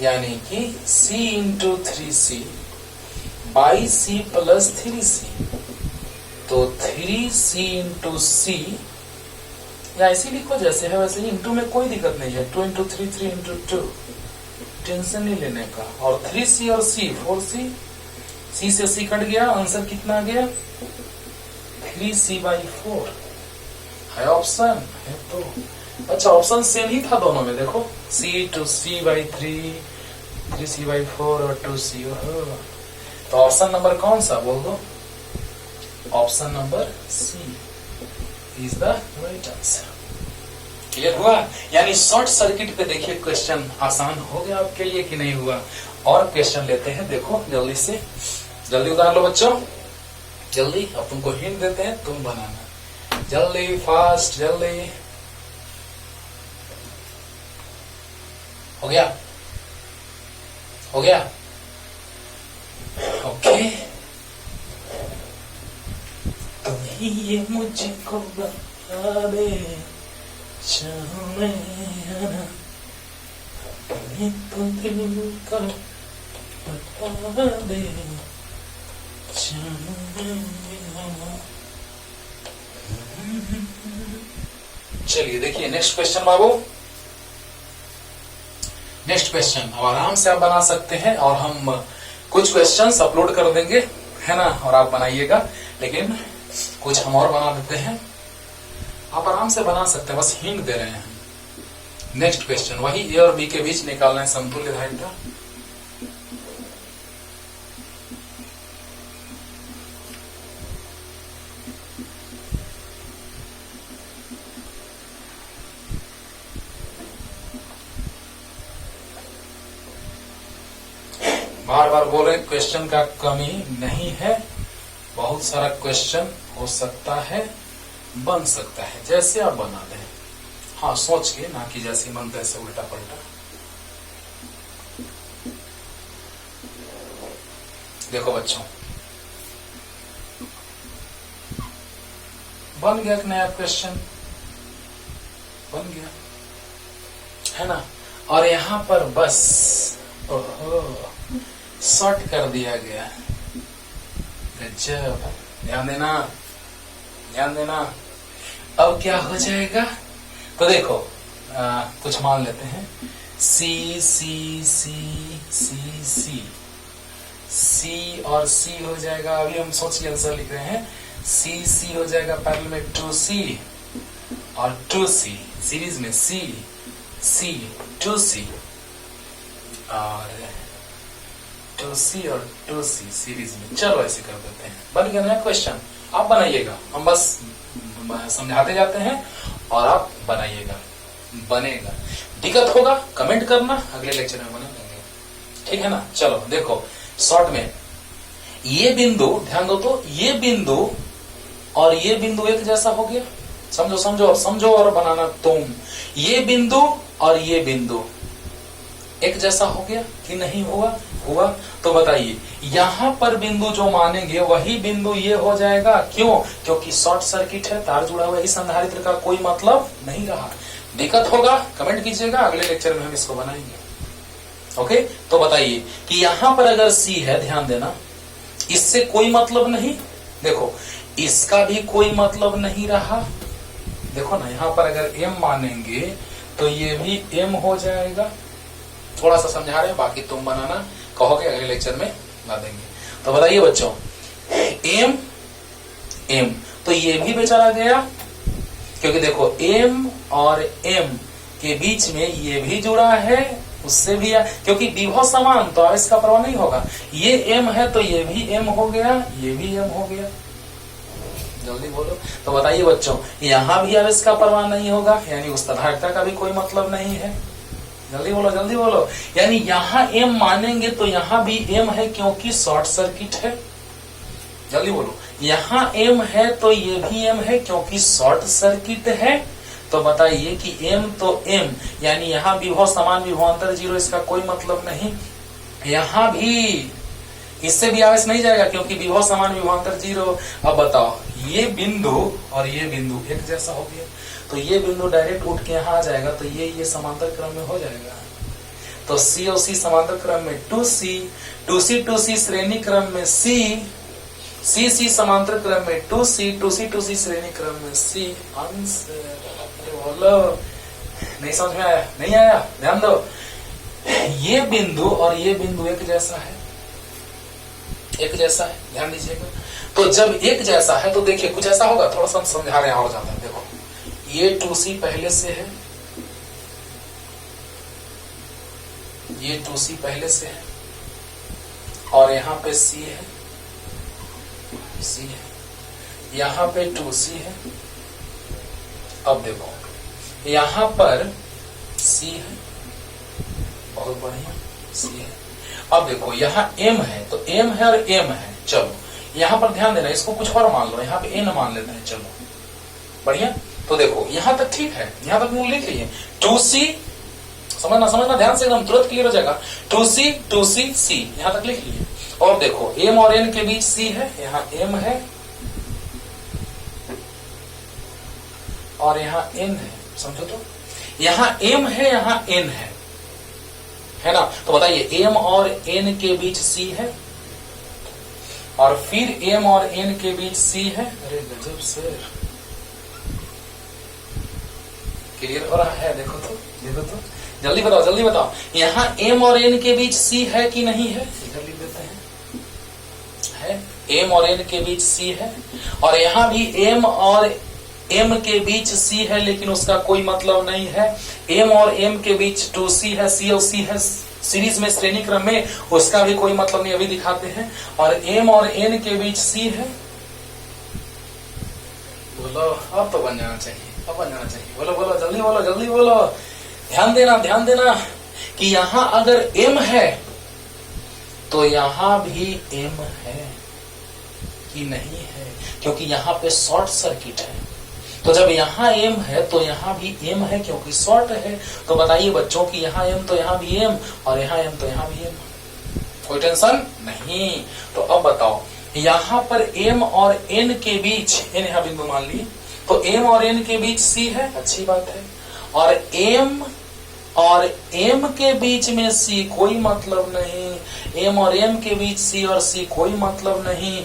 A: यानी कि C into 3C by C plus 3C। तो 3C इंटू C, या ऐसे लिखो जैसे है वैसे ही, इंटू में कोई दिक्कत नहीं है, 2 इंटू 3, 3 इंटू 2, टेंशन नहीं लेने का। और 3C और C, 4C, C से C कट गया, आंसर कितना आ गया, 3C बाई 4 है ऑप्शन है। तो अच्छा, ऑप्शन सेम ही था दोनों में, देखो C to C by 3, 3C by 4 और 2C। तो ऑप्शन नंबर कौन सा बोल दो, option number C is the right answer. Clear हुआ? यानी शॉर्ट सर्किट पे देखिए क्वेश्चन आसान हो गया आपके लिए कि नहीं हुआ। और क्वेश्चन लेते हैं, देखो जल्दी से, जल्दी उतार लो बच्चों, जल्दी। अब तुमको हिंट देते हैं, तुम बनाना जल्दी, फास्ट, जल्दी। हो गया, हो गया, ओके। तुम ही ये मुझको बता दे, मैं तो दिल का बता दे। चलिए देखिए नेक्स्ट क्वेश्चन बाबू, नेक्स्ट क्वेश्चन अब आराम से आप बना सकते हैं, और हम कुछ क्वेश्चंस अपलोड कर देंगे, है ना, और आप बनाइएगा, लेकिन कुछ हम और बना देते हैं, आप आराम से बना सकते हैं, बस हिंट दे रहे हैं। नेक्स्ट क्वेश्चन वही ए और बी के बीच निकालना है समतुल्य धारिता। बार बार बोल रहे क्वेश्चन का कमी नहीं है, बहुत सारा क्वेश्चन हो सकता है, बन सकता है, जैसे आप बना दें। हाँ, सोच के, ना कि जैसे मन तैसे उल्टा पलटा। देखो बच्चों, बन गया एक नया क्वेश्चन, बन गया, है ना। और यहां पर बस ओहो शॉर्ट कर दिया गया। गजब, ध्यान देना, ध्यान देना। अब क्या हो जाएगा, तो देखो कुछ मान लेते हैं, सी सी सी सी सी, सी और सी हो जाएगा। अभी हम सोच के आंसर लिख रहे हैं, सी सी हो जाएगा पैरेलल में 2C और 2C, सीरीज में C C 2C और 2C और 2C सीरीज में। चलो ऐसे कर देते हैं, बन गया नया क्वेश्चन। आप बनाइएगा, हम बस समझाते जाते हैं और आप बनाइएगा, बनेगा। दिक्कत होगा कमेंट करना, अगले लेक्चर में बना देंगे, ठीक है ना। चलो देखो शॉर्ट में, ये बिंदु ध्यान दो, तो ये बिंदु और ये बिंदु एक जैसा हो गया, समझो समझो और समझो और बनाना तुम। ये बिंदु और ये बिंदु एक जैसा हो गया कि नहीं हुआ? हुआ। तो बताइए, यहां पर बिंदु जो मानेंगे वही बिंदु ये हो जाएगा। क्यों? क्योंकि शॉर्ट सर्किट है, तार जुड़ा हुआ है, इस संधारित्र का कोई मतलब नहीं रहा। दिक्कत होगा कमेंट कीजिएगा, अगले लेक्चर में हम इसको बनाएंगे। ओके, तो बताइए कि यहां पर अगर C है, ध्यान देना, इससे कोई मतलब नहीं, देखो इसका भी कोई मतलब नहीं रहा। देखो ना यहां पर अगर m मानेंगे तो ये भी m हो जाएगा। थोड़ा सा समझा रहे, बाकी तुम बनाना, कहोगे अगले लेक्चर में ला देंगे। तो बताइए बच्चों, m तो ये भी बेचारा गया, क्योंकि देखो m और m के बीच में ये भी जुड़ा है, उससे भी क्योंकि विभव समान तो आवेश का प्रवाह नहीं होगा। ये m है तो ये भी m हो गया, ये भी m हो गया। जल्दी बोलो। तो बताइए बच्चों, यहाँ भी आवेश का प्रवाह नहीं होगा, यानी उस तधायकता का भी कोई मतलब नहीं है। जल्दी बोलो, जल्दी बोलो। यानी यहाँ m मानेंगे तो यहाँ भी m है, क्योंकि शॉर्ट सर्किट है। जल्दी बोलो, यहाँ m है तो ये भी m है, क्योंकि शॉर्ट सर्किट है। तो बताइए कि m तो m, यानी यहाँ विभव समान विभवांतर जीरो, इसका कोई मतलब नहीं। यहाँ भी इससे भी आवेश नहीं जाएगा, क्योंकि विभव समान विभवांतर जीरो। अब बताओ, ये बिंदु और ये बिंदु एक जैसा हो गया, तो ये बिंदु डायरेक्ट उठ के यहाँ आ जाएगा, तो ये समांतर क्रम में हो जाएगा। तो C और C समांतर क्रम में 2C, 2C 2C श्रेणी क्रम में C, C समांतर क्रम में 2C, 2C श्रेणी क्रम में C। आंसर बोलो, नहीं समझ में आया? नहीं आया? ध्यान दो, ये बिंदु और ये बिंदु एक जैसा है, एक जैसा है, ध्यान दीजिएगा। तो जब एक जैसा है तो देखिए कुछ ऐसा होगा, थोड़ा सा समझा रहे हैं और ज्यादा। देखो ये 2C पहले से है, ये 2C पहले से है, और यहाँ पे C है, C है, यहाँ पे 2C है। अब देखो यहाँ पर C है, बहुत बढ़िया C है। अब देखो यहाँ M है, तो M है और M है। चलो यहाँ पर ध्यान देना, इसको कुछ और मान लो, यहाँ पे N मान लेते हैं। चलो बढ़िया। तो देखो यहाँ तक ठीक है, यहाँ तक लिख लीजिए 2C, समझना ध्यान से, एकदम तुरंत क्लियर हो जाएगा। 2C C, यहाँ तक लिख लीजिए। और देखो M और N के बीच C है, यहाँ M है और यहाँ N है। समझो तो, यहाँ M है, यहाँ N है ना। तो बताइए M और N के बीच C है, और फिर M और N के बीच C है। अरे गजब सर, क्लियर हो रहा है? देखो तो, देखो तो, जल्दी बताओ, जल्दी बताओ। यहाँ M और N के बीच C है कि नहीं है? इधर लिख देते हैं, है। M और N के बीच C है, और यहाँ भी M और M के बीच C है, लेकिन उसका कोई मतलब नहीं है। M और M के बीच 2C है, C और C है सीरीज में, श्रेणी क्रम में, उसका भी कोई मतलब नहीं, अभी दिखाते हैं। और M और N के बीच C है। बोलो, अब तो बन जाना चाहिए, अब बन जाना चाहिए। बोलो बोलो, जल्दी बोलो, जल्दी बोलो। ध्यान देना, ध्यान देना कि यहाँ अगर M है तो यहाँ भी M है कि नहीं है, क्योंकि यहाँ पे शॉर्ट सर्किट है। तो जब यहाँ M है तो यहाँ भी M है, क्योंकि शॉर्ट है। तो बताइए बच्चों कि यहाँ M तो यहाँ भी M, और यहाँ M तो यहाँ भी M, कोई टेंशन नहीं। तो अब बताओ, यहाँ पर M और N के बीच, N यहाँ बिंदु मान लिए, तो M और N के बीच C है, अच्छी बात है। और M और M के बीच में C, कोई मतलब नहीं। M और M के बीच C और C, कोई मतलब नहीं।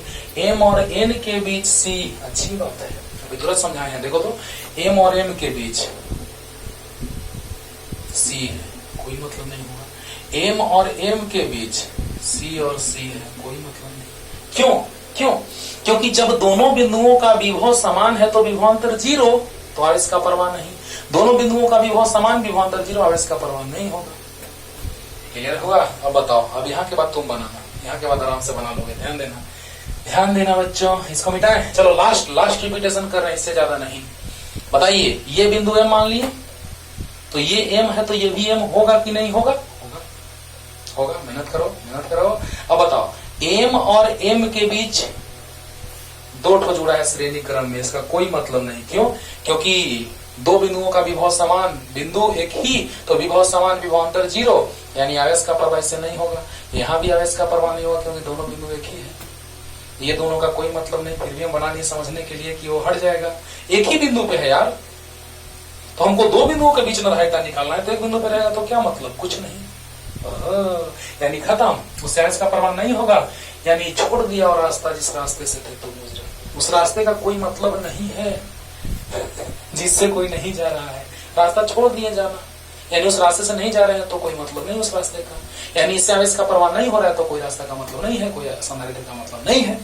A: M और N के बीच C, अच्छी बात है, अभी तुरंत समझाए हैं। देखो तो, M और M के बीच C है, कोई मतलब नहीं हुआ। M और M के बीच C और C है, कोई मतलब नहीं। क्यों? क्योंकि जब दोनों बिंदुओं का विभव समान है तो विभवांतर जीरो, तो आवेश का प्रवाह नहीं। दोनों बिंदुओं का विभव समान, विभवांतर जीरो, आवेश का प्रवाह नहीं होगा। क्लियर होगा? अब बताओ, अब यहाँ के बाद तुम बनाना, यहाँ के बाद आराम से बना लोगे। ध्यान देना, ध्यान देना बच्चों। इसको मिटाएं। चलो लास्ट रिपीटेशन कर रहे हैं, इससे ज्यादा नहीं। बताइए, ये बिंदु M मान लिए, तो ये M है तो ये भी M होगा कि नहीं होगा? होगा। मेहनत करो, मेहनत करो। अब बताओ, M और M के बीच दो ठो जुड़ा है श्रेणी क्रम में, इसका कोई मतलब नहीं। क्यों? क्योंकि दो बिंदुओं का विभव समान, बिंदु एक ही, तो विभव समान, विभवांतर जीरो, यानी आवेश का प्रवाह इससे नहीं होगा। यहाँ भी आवेश का प्रवाह नहीं होगा, क्योंकि दोनों बिंदु एक ही है। ये दोनों का कोई मतलब नहीं, फिर भी हम बना नहीं समझने के लिए कि वो हट जाएगा। एक ही बिंदु पे है यार, तो हमको दो बिंदुओं के बीच निर्धारिता निकालना है, तो एक बिंदु पे रहेगा तो क्या मतलब? कुछ नहीं, यानी खत्म, उससे आवेश का प्रवाह नहीं होगा। यानी छोड़ दिया और रास्ता जिस रास्ते से थे तुम गुजरे, उस रास्ते का कोई मतलब नहीं है जिससे कोई नहीं जा रहा है। रास्ता छोड़ दिए जाना, यानी उस रास्ते से नहीं जा रहे हैं तो कोई मतलब नहीं उस रास्ते का, यानी इससे आवेश का परवाह नहीं हो रहा है तो कोई रास्ता का मतलब नहीं है, कोई सौंदर्य का मतलब नहीं है।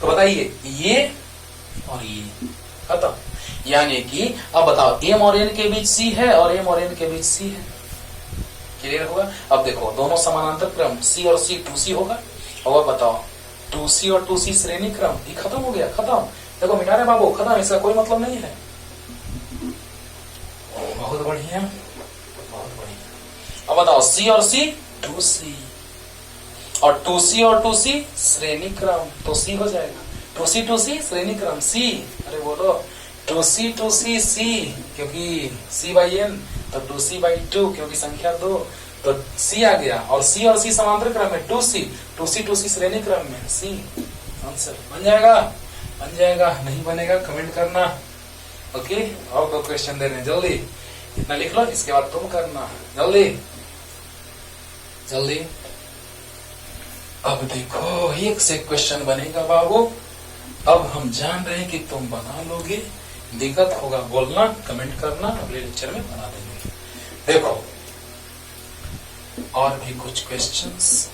A: तो बताइए ये और ये खत्म। यानी कि अब बताओ एम और एन के बीच सी है और एम और एन के बीच सी है। क्लियर हुआ? अब देखो दोनों समानांतर क्रम सी और सी 2C होगा, और बताओ 2C और 2C श्रेणी क्रम, ये खत्म हो गया, खत्म। देखो मिटा रहे बाबू, खत्म, इसका कोई मतलब नहीं है। बहुत बढ़िया, बहुत बढ़िया। अब बताओ सी और सी 2C और 2C और 2C श्रेणी क्रम, तो सी हो जाएगा 2C 2C श्रेणी क्रम सी। अरे बोलो 2C 2C सी, क्योंकि C बाई N, तो 2C बाई 2 क्योंकि संख्या 2, तो C आ गया। और C और C समांतर क्रम में 2C 2C श्रेणी क्रम में C। आंसर बन जाएगा, बन जाएगा। नहीं बनेगा कमेंट करना। ओके, और 2 क्वेश्चन दे रहे हैं, जल्दी इतना लिख लो, इसके बाद तुम करना जल्दी जल्दी। अब देखो एक से क्वेश्चन बनेगा बाबू, अब हम जान रहे हैं कि तुम बना लोगे। दिक्कत होगा बोलना, कमेंट करना, अगले लेक्चर में बना देंगे। देखो और भी कुछ क्वेश्चंस।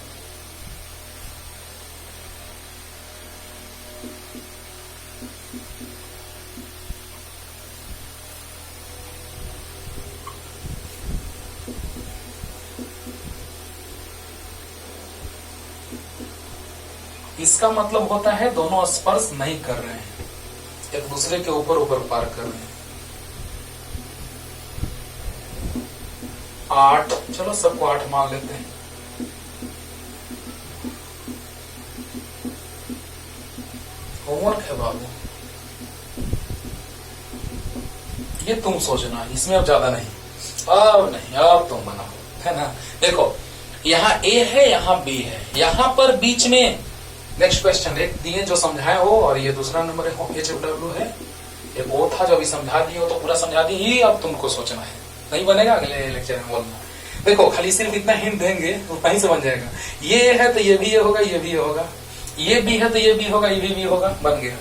A: इसका मतलब होता है दोनों स्पर्श नहीं कर रहे हैं, एक दूसरे के ऊपर ऊपर पार कर रहे हैं। 8, चलो सबको 8 मान लेते हैं। होमवर्क है बाबू, ये तुम सोचना, इसमें अब ज्यादा नहीं, अब नहीं, अब तुम बनाओ, है ना। देखो यहाँ A है, यहाँ B है, यहाँ पर बीच में नेक्स्ट क्वेश्चन एक दिए जो समझाए हो, और ये दूसरा नंबर है HW है, एक वो था जो अभी समझा दिए हो, तो पूरा समझा दिए, ये अब तुमको सोचना है, नहीं बनेगा अगले लेक्चर में बोलना। देखो खाली सिर्फ इतना हिंट देंगे उतना ही से बन जाएगा। ये है तो ये भी ये होगा, ये भी ये होगा, ये भी है तो ये भी होगा, ये भी होगा, बन गया,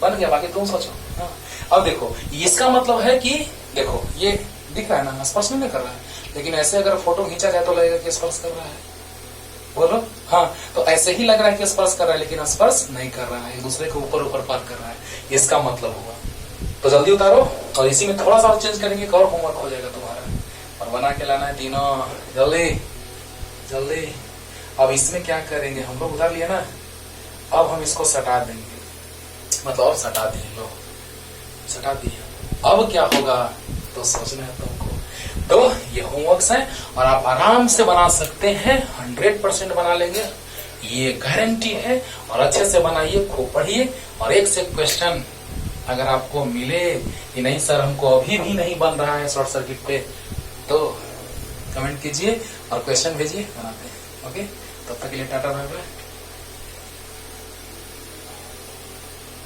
A: बन गया। बाकी तुम सोचो। हाँ। अब देखो इसका मतलब है कि देखो ये दिख रहा है ना, स्पर्श नहीं कर रहा है, लेकिन ऐसे अगर फोटो खींचा जाए तो लगेगा कि स्पर्श कर रहा है। बोलो हाँ, तो ऐसे ही लग रहा है कि स्पर्श कर रहा है, लेकिन स्पर्श नहीं कर रहा है, एक दूसरे के ऊपर ऊपर पार कर रहा है, इसका मतलब हुआ। तो जल्दी उतारो, और इसी में थोड़ा सा और चेंज करेंगे, और होमवर्क हो जाएगा तुम्हारा, और बना के लाना है तीनों, जल्दी जल्दी। अब इसमें क्या करेंगे, हम लोग उतार लिए ना, अब हम इसको सटा देंगे, मतलब और सटा दिए, लो सटा दिए। अब क्या होगा तो सोचना है तुमको। तो ये होमवर्क्स हैं और आप आराम से बना सकते हैं, 100% बना लेंगे, ये गारंटी है। और अच्छे से बनाइए, खूब पढ़िए, और एक से क्वेश्चन अगर आपको मिले कि नहीं सर हमको अभी भी नहीं बन रहा है शॉर्ट सर्किट पे, तो कमेंट कीजिए और क्वेश्चन भेजिए, बनाते हैं। ओके, तब तक के लिए टाटा बाय बाय।